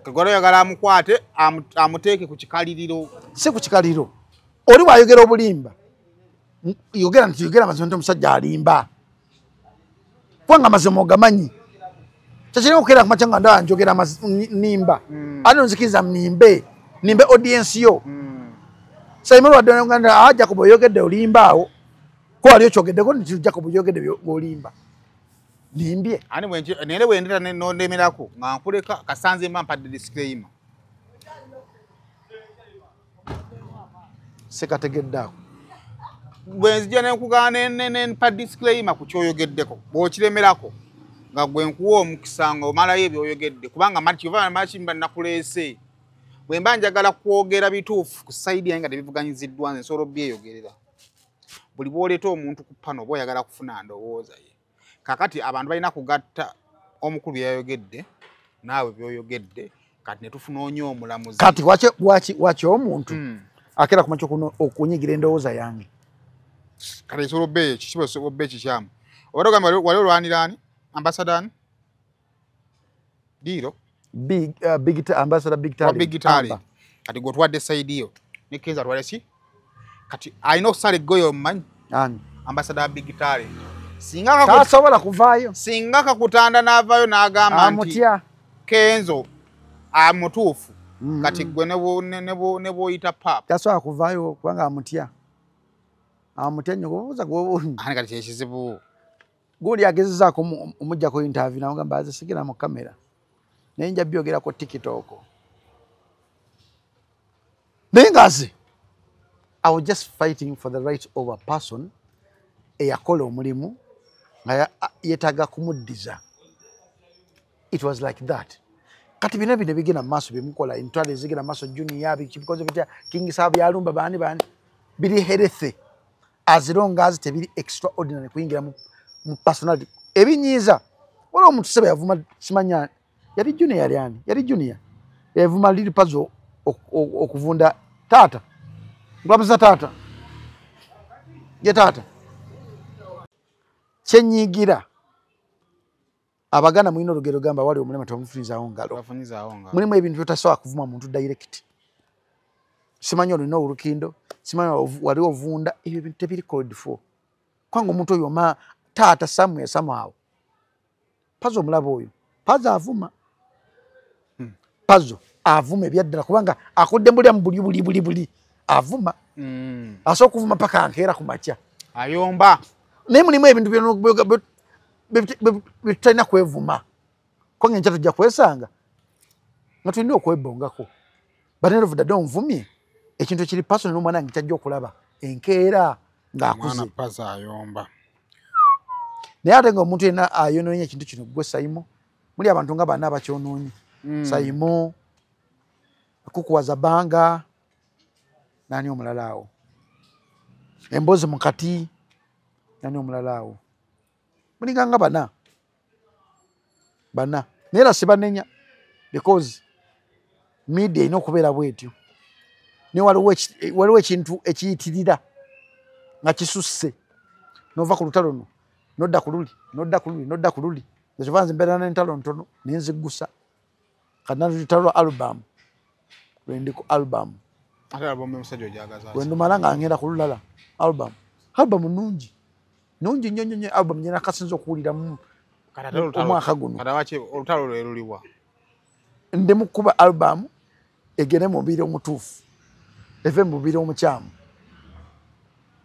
S2: kagolo yagala amukwate amuteeke ku kikaliriro
S1: si ku kikaliriro oli bwayogera obulimba yogera nti yogera mazima nti omusajja alimba kubanga mazima ogamanyi kyekirina okukeera kumakya nga ndaba njogera nimba ate nzikiriza nimbe audience yo saimuli wadde noganda Jacob oyogedde olimba awo ko wali okyogeddeko nti Jacob oyogedde olimba nimbye
S2: ani nene bwendeta nondemerako nga nkuleka kasanze mba mpadde disclaimer
S1: sekategeddeako
S2: bwenzija nenkugana nenpa disclaimer ku kyoyogeddeko bw'okiremerako nga gwe nkuwa omukisa nga omalayo ebyoyogedde kubanga makimba nakuleese bwe mba njagala kwogera bituufu ku sayidi yange nga tebivuganyiziddwa nze nsobola obyeyogerera buli bw'oleeta omuntu ku pano oba oyagala kufuna ndowooza ye kakati abantu balina kugatta omukulu yayogedde naawe byoyogedde kati netufuna onye omulamuzi
S1: kati waki omuntu akera kumakya okunyigira endowooza yange
S2: kati esobola obbeeyo kikiba obbe kikyamu obadde ogamba wali olwaniraani ambasadani diiro
S1: ambassador Big
S2: Tali kati gotwadde sayidi yo ne Kenza twale si kati alina okusala eggoyo omumanyi ambassador Big Tali
S1: tasobola kuvaayo
S2: singa kakutanda n'avaayo n'agamba nti Kenzo amutuufu kati gwe ne bw'oyita pap
S1: tasobola kuvaayo kubanga amutya nnyo kubuuza
S2: ani kati kyekizibu
S1: gundi agezezaako omujjako interview nawe gamba azisigira mu kamera naye nja byogerako TikTok naye ngaze I was just fighting for the right of a person eyakola omulimu nga yetaaga kumuddiza. It was like that. Kati bino bigenda maaso byemukola entwale zigenda maaso junior because bitya King Saab yalumba bani biri healthy as long as tebiri extraordinary kuyingira mu personality ebinyiza wala omuntu sebe yavuma simanya yali junior yavuma lili puzzle okuvunda tata ngwabuza tata ye tata kyenyigira abagana mwino rugero gamba wali omulema tomufuniza ngalo mulimu ebintu byotasobola kuvuma muntu direct simanyi olina olukindo simanyi wali ovunda ebyo bintu tebiri code for kwangu omuntu oyo taata somehow pazo omulaba oyo pazo avuma ebyaddala kubanga akodde mbulya mu buli avuma asobola okuvuma paka nkeera ku makya
S2: ayomba
S1: naye mulimu ebintu bitalina kwevuma kwange nkya tujja kwesanga nga tulina okwebongako banerovudadde onvumye ekintu ekiri pasoni n'omwana wange kyajja okulaba enkeera ng'akuze naye ate nga omuntu yenna ayonoonye ekintu kino gwe Saimo muli abantu nga bana abakyonoonye Saimo kukuwaza banga nani omulala awo embozi mukati nani omulala awo mulinga nga bana naye era sibanenya because media ina okubeera bwetyo ne waliwo ekintu ekiyitirira nga kisusse nova ku lutalo no nodda ku luli ekiva nze mbeera n'entalo ntono nenziggusa kana lutalo lwa album lwendi ku album wendumala nga ngenda ku lulala album nungi nnyo album nyina kasinza okuwuliramu omwaka guno
S2: olutalo lwe luliwa
S1: ndi mu kuba album egere mu mubiri omutuufu eve mu mubiri omukyamu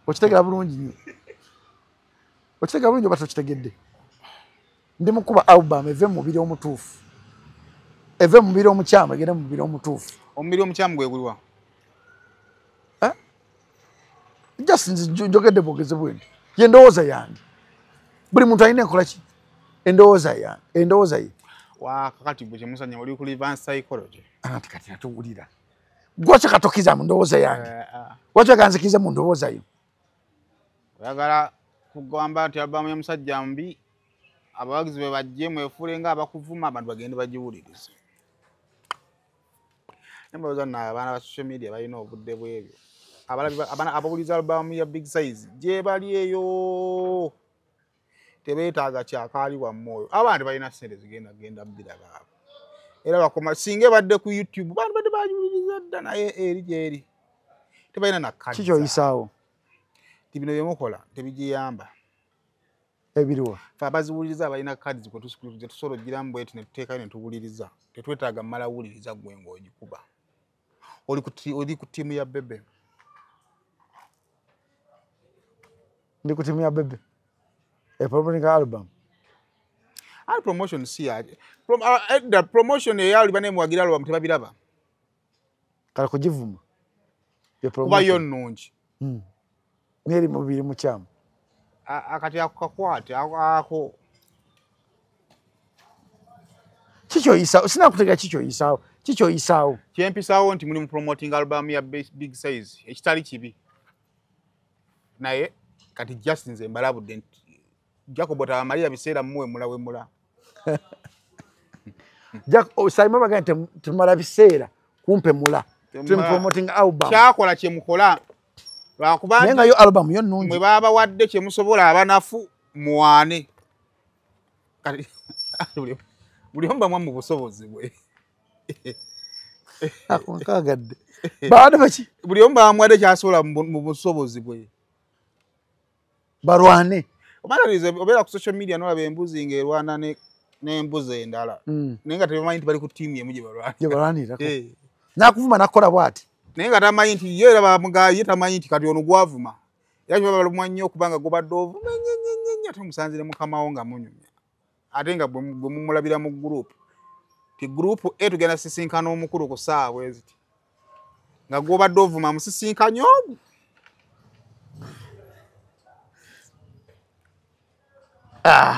S1: okitegera bulungi nnyo oba tokitegedde ndi mu kuba album eve mu mubiri omutuufu eve mu mubiri omukyamu egere mu mubiri omutuufu
S2: omubiri omukyamu gwe guliwa
S1: just njogedde bwogezi bwendi yendowooza yange buli muntu alina enkola ki endowooza ye
S2: wakakati bwe kyemusanya oli ku Revance Psychology
S1: anti kati natuwulira gwaki katokiza mu ndowooza yange waki aganzikiza mu ndowooza yo
S2: oyagala kugamba nti albamu y'omusajja mbi abawagizi be bajje mwefuule nga abakuvuma abantu bagende bagiwulirize nembaza na abaana ba social media balina obudde bwebyo abawuliza albamu ya Big Size gye bali eyo tebeetaaga kyakaali wammwe abantu balina ssente zigenda biraba era bakoma singa badde ku YouTube bantu badde bagiwuliriza dda naye eri gyeri tebalina nakati
S1: kikyoyisaawo
S2: tibino byemukola tebigiyamba
S1: ebiriwa
S2: fe abaziwuliriza balina kadi zetusobola ogiramu bweti netuteekayo netuwuliriza tetwetaaga mmala wuliriza gwe ng'ogikuba oli ku ttiimu ya Bebe
S1: ndi ku ttiimu ya Bebe promoting album
S2: promotion si yaje the promotion eyaliba nemwagira album tebabiraba
S1: kale kugivuma
S2: kuba yo nnungi
S1: neri mubiri mukyamu
S2: akati akakwate ako
S1: kikyoyisaawo sinakutega kikyoyisaawo
S2: kyempisaawo nti muli mu promoting album ya Big Size ekitali kibi naye kati just nze mbalabudde nti Jacob Otamalira biseera muwe mula
S1: Saimo bagamba tumala biseera kumpe mula promoting album
S2: kyakola kyemukola lwakuba
S1: nenga yo album yo nnungi
S2: mwe baba wadde kyemusobola abanafu muwane kati buli omba mu busobozi bwe
S1: akonkagadde baade baki
S2: buli omba amwade kyasobola mu busobozi bwe
S1: barwane
S2: omalirize obeera ku social media nolaba embuzi ng'erwana n'embuzi endala naye nga tebamanyi nti bali ku ttiimu emu gye
S1: balwanirako nakuvuma nakukola bwati
S2: naye nga tamanyi nti ye era ye tamanyi nti kati ono gwavuma era kiba balumwa nnyo okubanga gobadde ovuma nnyo ate musanzire mukamawo nga munyumya ate nga bwe mumulabira mu gurupu ti gurupu tugenda sisinkana omukulu ku ssaawa eziti nga gwobadde ovuma musisinkanye ogwo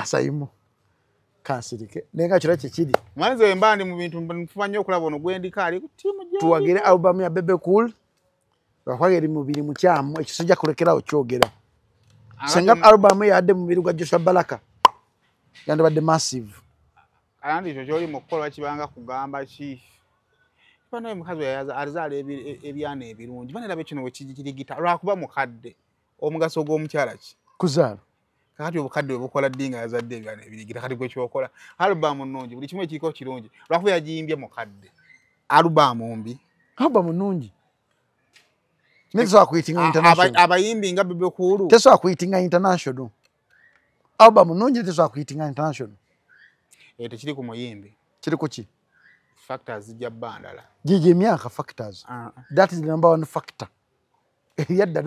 S1: Saimo kansirike nenga kiro kikiri
S2: mwanze wembandi mu bintu nfuba nnyo okulaba ono gwendika ali ku ttiimu gye
S1: tuwagire album ya Bebe Cool bakwagere mubiri mukyamu ekisajja kulekerawo kyogera senga album yadde mubiri gwa Joshua Baraka yandibadde massive
S2: andi ekyo kyoli mu kukola kibanga kugamba ki banaye mukazi alizaala ebyana ebirungi banerabe kino wekirigita lwakuba mukadde omugaso gw'omukyala ki
S1: kuzaala
S2: kati obukadde bukola dinga yazadde ebyana ebirigita kati gwe kyokola album nnungi buli kimu ekiriko kirungi lwakuba yagiyimbye mukadde album mbi
S1: album nnungi netesobola kuyitinga international
S2: abayimbi nga Bebe Cool
S1: tesobola kuyitinga international album nnungi netesobola kuyitinga international
S2: tekiri ku muyimbi
S1: kiri ku ki
S2: factors zijja bandala
S1: gigi emyaka factors that is the number one factor yadda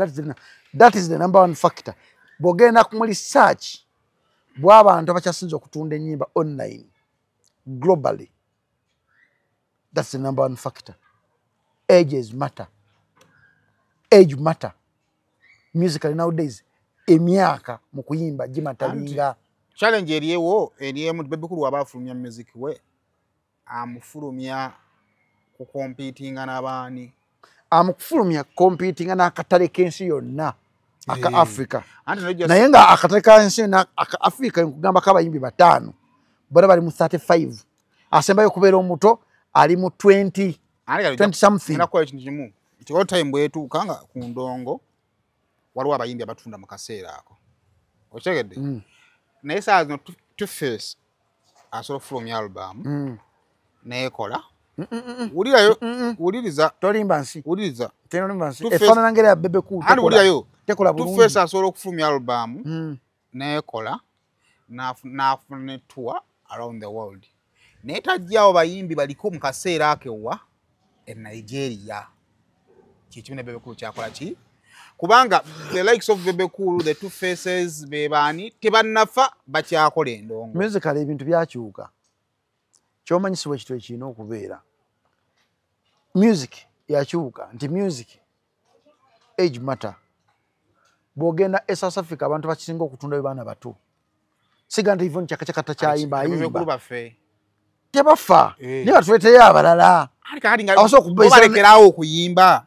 S1: that is the number one factor bwogenda ku research bw'abantu abakyasinza okutunda ennyimba online globally that's the number one factor age matter musically nowadays emyaka mu kuyimba gimatalinga
S2: challenge eriyewo eriye Bebe Cool abafulumya music we amufulumya ku competinga n'abaani
S1: amukufulumya competinga n'akatale k'ensi yonna aka Africa
S2: anti
S1: naye nga akatale k'ensi yonna aka Africa nkugamba kabayimbi 5 bora bali mu 35 asembayo kubeera omuto ali mu 20 something
S2: nakola ekintu kimu nti all time bwetuuka nga ku ndongo waliwo abayimbi abatunda mu kaseera ako okitegedde naye saa zino Two-Face asobola okufulumya album neekola wulirayo wuliriza
S1: tolimba nsi
S2: wuliriza
S1: tolimba nsi efaanana ngeri ya Bebe Cool
S2: ani wulirayo
S1: tekola bulungi
S2: Two-Face asobola okufulumya album neekola n'afuna tour around the world naye tajjawo bayimbi baliko mu kaseera akewa e Nigeria kikimu ne Bebe Cool kyakola ki kubanga the likes of Bebe Cool the Two-Faces bebaani tebannafa bakyakola endongo
S1: musical ebintu byakyuka kyomanyisibwa ekitwe kirina okubeera music yakyuka nti music age matter bwogenda e South Africa abantu bakisinga okutunda baana bato siga nti ivon kyakata kyayimba ayimba tebafa ne batuleteyo abalala
S2: obalekerawo okuyimba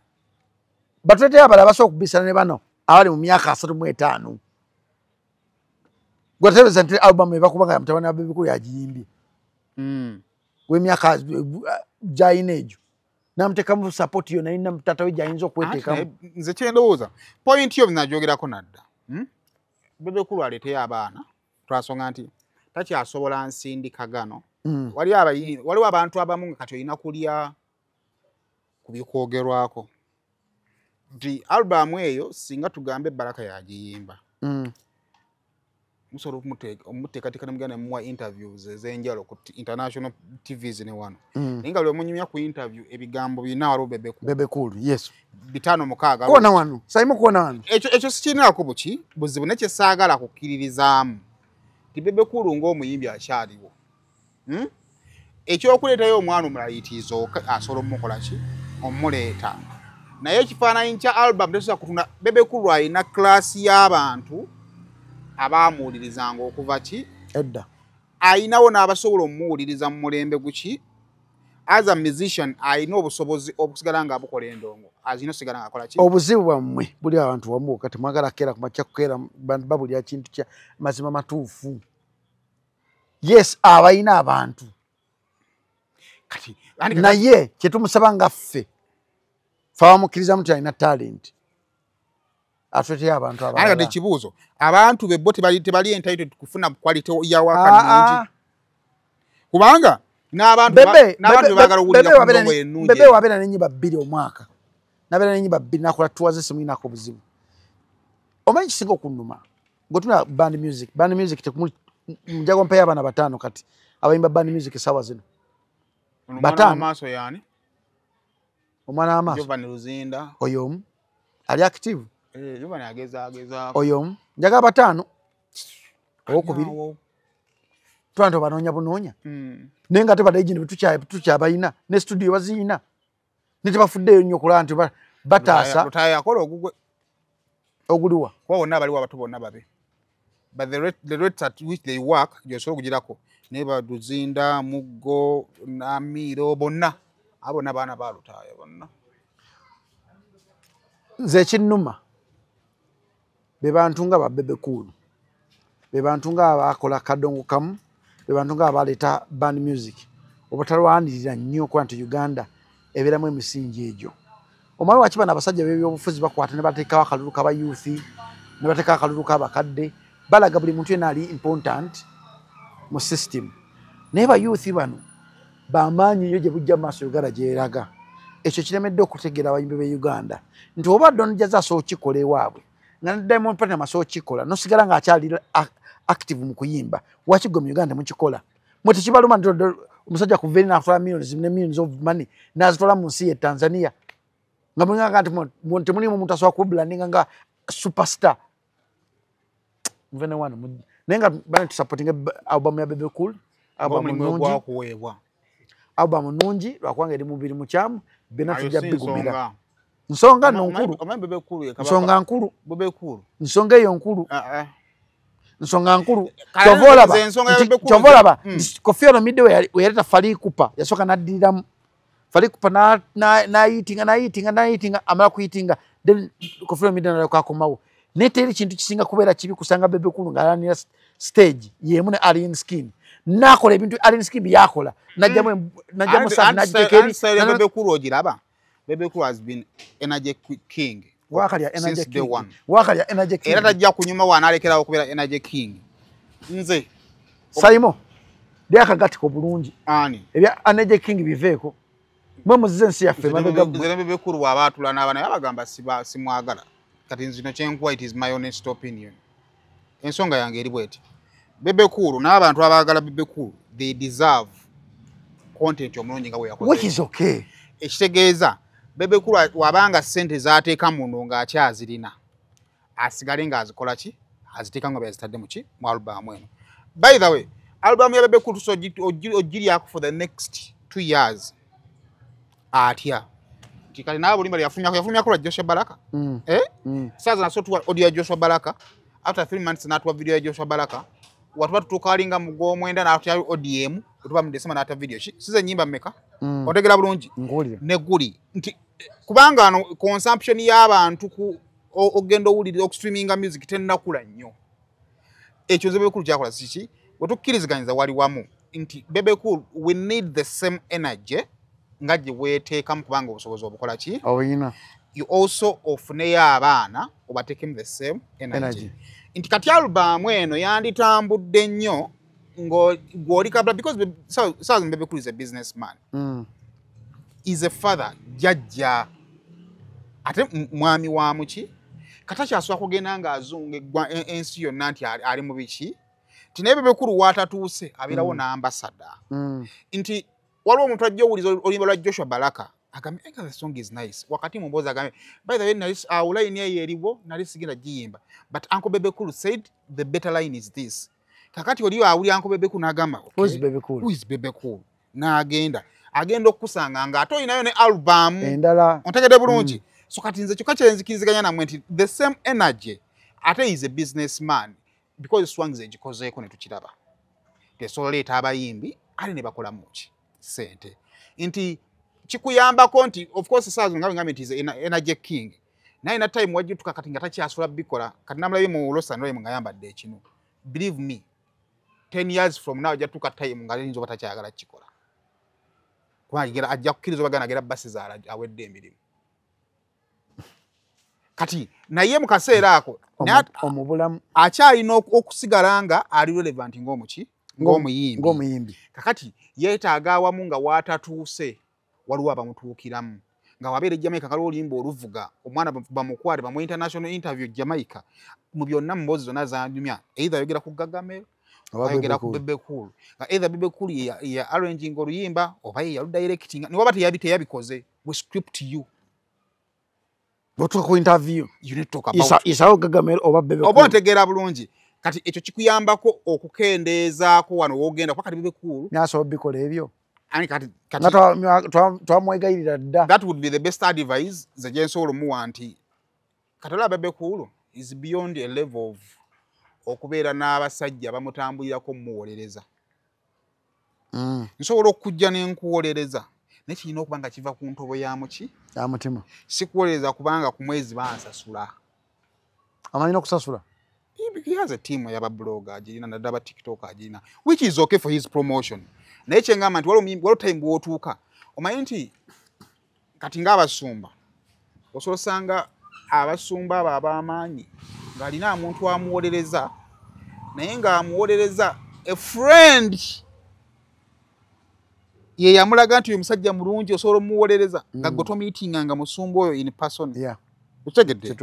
S1: batuleteyo abalala basobola okubisana ne bano abali mu myaka 35 gwatebeza nti album ebakubanga mutabani wa Bebe Cool yagiyimbye w'emyaka gyayina egyo namutekamu support yo naye namutata we gyayinza okweteekamu
S2: nze kyendowooza point yo binagyogerako nadda Bebe Cool aleeteyo abaana twasonga nti takyasobola nsindika gano waliwo abantu abamu nga kati olina kulya ku bikwogerwako nti albamu eyo singa tugambe Baraka yagiyimba musobola omuteekateeka nemugenda nemuwa interviews ez'enjalo ku international TVs ne wano naye nga buli omunyumya ku interview ebigambo birina waliwo
S1: Bebe Cool yes
S2: 5-6
S1: kuona wano saimu kuona wano
S2: ekyo sikirinako buzibu nekye saagala kukkiririzaamu ti Bebe Cool ng'omuyimbi akyaliwo ekyokuleetayo omwana omulayiitiizo asobola omukola ki omuleeta naye ekifaananyi kya album tesobola kutunda Bebe Cool alina class y'abantu abaamuwulirizanga okuva ki
S1: edda
S2: ayinawo n'abasobola omuwuliriza mu mulembe guki as a musician ayina obusobozi okusigala nga abukola endongo azina osigala nga akola ki
S1: obuzibu bwammwe buli abantu wamu kati mwagala keera kumakya kukeera babulya kintu kya mazima matuufu yes abayina abantu
S2: kati
S1: naye kyetumusaba nga ffe fawamukkiriza muti alina talent atweteyo abantu
S2: abalala ekibuuzo abantu bebbo tebali entitled kufuna quality ya waka kubanga n'abantu bebaagala owulira
S1: Bebe wabeera n'ennyimba 2 omwaka nabeera n'ennyimba 2 nakola tuwaze simu inako obuzibu omanyi kisinga okunnuma ngotuna band music njago mpeyo abaana 5 kati abayimba band music sawa zino
S2: 5
S1: omwana w'amaaso
S2: Jovan Luzinda
S1: oyo omu ali active
S2: Jovan ageza
S1: oyo omu njaga 5 owokubiri twanto banoonya bunoonya naye nga tebadde egindi tukyabayina ne studio baziina ne tebafuddeyo nnyo okulaba nti bataasa
S2: lutaaya yakola ogugwe
S1: oguliwa
S2: kuba bonna baliwo abato bonna babe but the rates at which they work gyosobola okugirako naye Baluzinda Muggo Namiro bonna abona baana balutaaya bonna
S1: nze ekinnuma be bantu nga ba Bebe Cool be bantu nga abakola kadongo kamu be bantu nga abaleeta band music obutalwanirira nnyo kuba nti Uganda ebeeramu emisingi egyo omwami wakibana abasajja b'ebyobufuzi bakwata ne bateekawo akalulu kaba youth ne bateekawo akalulu k'abakadde balaga buli muntu yena ali important mu system naye ba youth bano bamaanyi nnyo gye bujja mu maaso Uganda gyeraga ekyo kiremedde okutegeera abayimbi b'e Uganda nti obadde onojaza asobola okikola ewaabwe nga Diamond Platnumz asobola okikola nosigala ng'akyali active mu kuyimba waki gwe mu Uganda mukikola mwe tekibaluma nti omusajja kuva eri n'atwala millions of money n'azitwala mu nsi ye Tanzania nga mulinganga nti temulimu omuntu asobola kubulandinga nga superstar naye nga bane tusupportinga album ya Bebe Cool album nungi lwakubanga eri mubiri mukyamu byonna tujja bigumira nsonga nno nkulu nsonga nkulu nsonga eyo nkulu nsonga nkulu
S2: ensonga
S1: olaba Koffi Olomide we yaleta Fally Ipupa yasooka n'addiriramu Fally Ipupa n'ayitinga amala kuyitinga then Koffi Olomide n'alyoka akomawo naye teri kintu kisinga kubeera kibi kusanga Bebe Cool ng'alanira stage yemu ne Alien Skin n'akola ebintu Alien Skin byakola najjamu saafi n'agiteeka eri
S2: Bebe Cool ogiraba Bebe Cool has been energy king
S1: wakalya energy king
S2: era tajja kunyuma wanaalekerawo okubeera energy king nze
S1: Saimo byakagattiko bulungi
S2: ani
S1: ebya energy king biveeko mwe muzize ensi yaffe
S2: nze Bebe Cool bw'abaatula n'abaana babagamba simwagala kati nzino kyenkuwa it is my honest opinion ensonga yange eri bweti Bebe Cool n'abantu abaagala Bebe Cool they deserve content omulungi nga bwe yakoze
S1: which is okay
S2: ekitegeeza Bebe Cool wabanga ssente z'ateeka muno ng'akyazirina asigale ng'azikola ki aziteeka nga byazitadde mu ki mu alubamu eno by the way alubamu ya Bebe Cool ogiryako for the next 2 years atya kikali nawe bulimba yafulumyako lwa Joshua Baraka saaza naso tuwa audio ya Joshua Baraka after 3 months natuwa video ya Joshua Baraka watuba tutukalinga mu gw'omwenda n'atya ODM tuba mu December n'ata video size nyimba mmeka otegera bulungi neguli nti kubanga ano consumption y'abantu ku ogendo owulira okustreaminga music tennakula nnyo ekyo nze Bebe Cool kyakola siki bwe tukkiriziganyiza wali wamu nti Bebe Cool we need the same energy nga gye weeteekamu kubanga obusobozi obukola ki
S1: oyina
S2: you also ofuneyo abaana obateekemu the same energy nti kati alubamu eno yanditambudde nnyo ng'oli kabla because Southern Bebe Cool is a businessman is a father jajja ate mwami wa muki katakyasooka kugenda ng'azunga ensi yonna nti ali mu biki nti naye Bebe Cool waatatuuse abeerawo n'ambasada nti waliwo omuntu ajja owuliza oluyimba lwa Joshua Baraka agambe the song is nice wakati mu mboozi agambe by the way line eyo eriwo nali sigenda giyimba but Uncle Bebe Cool said the better line is this kakati oliyo awuli Uncle Bebe Cool n'agamba
S1: who is Bebe Cool
S2: n'agenda okusanga ng'ate olinayo ne album
S1: endala
S2: ontegedde bulungi so kati nze kyokka kyenzikiriziganya nammwe nti the same energy ate is a businessman because Swangs egikozeeko ne tukiraba tesobola leeta abayimbi ale ne bakolamu ki sente nti kikuyambako nti of course saazo nga ngambe nti is energy king naye na time wajituka kati nga takyasobola bikola kati namulabe mu Los Angeles nga yambadde ekinu believe me 10 years from now jatuka time nga linzo batakyagala kikola kwagira ajja kukkiriza bagana gera basi zaala awedde emirimu kati naye mu kaseera ako
S1: omubulamu
S2: akyalina okusigala nga ali relevant ng'omuyimbi kakati yeetaaga awamu nga waatatuuse waliwo abamutuukiramu nga wabeera Jamaica kali oluyimba oluvuga omwana bamukwale bamu international interview Jamaica mu byonna mboozi zonna zanyumya either ayogera ku Gagamero ayogera ku Bebe Cool nga either Bebe Cool ya arranging oluyimba oba yalu directing ni waba teyabikoze we script you
S1: botuka ku interview
S2: you need to talk about
S1: isawo Gagamero oba Bebe Cool
S2: oba ontegeera bulungi kati ekyo kikuyambako okukendeezaako wano wogenda kwa kati Bebe Cool
S1: naso bikola ebyo
S2: ani kati
S1: twamwegayirira dda
S2: that would be the best advice ze gyensobola omuwa nti katola Bebe Cool is beyond a level of okubeera n'abasajja bamutambulirako muwolereza nsobola okujja n'enkuwolereza naye kirina okuba nga kiva ku ntobo yamuki
S1: yamutima
S2: sikuwolereza kubanga ku mwezi bansasula
S1: amanyina okusasula
S2: he has a team yaba blogger agirina naddala ba TikTok agirina which is okay for his promotion naye kyengamba nti waliwo time bw'otuuka omanyi nti kati ng'abasumba osobola osanga abasumba abo ab'amaanyi ng'alina omuntu amuwolereza naye ng'amuwolereza a friend ye yamulaga nti oyo musajja mulungi osobola omuwolereza nga gwe tomiitinga nga musumba oyo in person okitegedde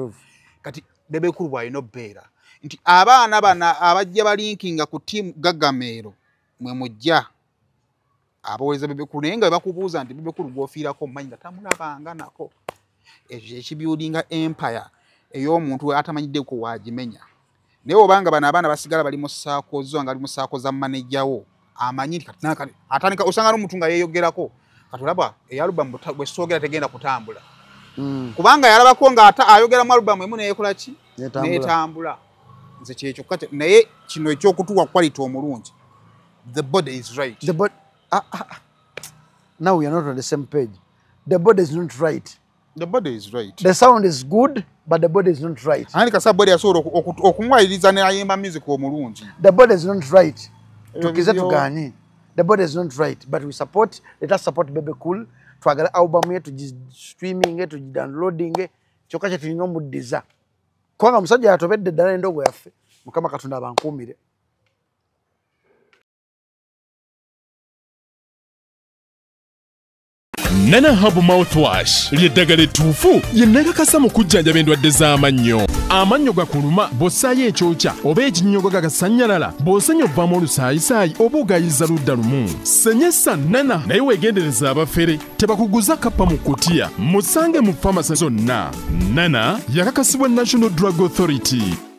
S2: kati Bebe Cool bw'alina obbeera nti abaana bana abajja balinkinga ku tiimu Gagamero mwe mujja abawolereza Bebe Cool naye nga bakubuuza nti Bebe Cool gw'ofiirako mmanyi nga tamulabanga nako ekibuildinga empire ey'omuntu atamanyiddeko wagimenya naye obanga bano abaana basigala bali mu saako zo nga ali mu saako za manejjawo amanyi nti atandika osanga n'omuntu nga yeeyogerako kati olaba eyalubamu bwe soogera tegenda kutambula kubanga yalabako nga ayogera mu alubamu emu neyekola ki neetambula nze kyekyo kati naye kino ekyokutuwa quality omulungi the body is right.
S1: The body, now we are not on the same page. The body is not right.
S2: The body is right.
S1: The sound is good, but the body is not right.
S2: Ani kasa body asobola okumwaliriza n'ayimba music omulungi.
S1: The body is not right. Tukize tuganye. The body is not right, but we support. Let us support Bebe Cool. Twagala album yetu streaming, to downloading, kyokka kye tulina omuddiza. Kubanga musajja yatobedde ddala endogo yaffe. Mukama Katonda abankuumire.
S3: Nana Hub Mouthwash lyeddagala ettuufu yennagakasa mu kujjanjaba endwadde z'amannyo. Amannyo gakuluma bw'ossaayo ekyokya oba ekinnyogo gagasanyalala bw'osenya ovaamu olusaayisaayi oba ogayiza ludda lumu. Senyesa Nana naye weegendereza abafere tebakuguza kappa mu kkutiya. Musange mu famasi zonna. Nana yakakasibwa National Drug Authority.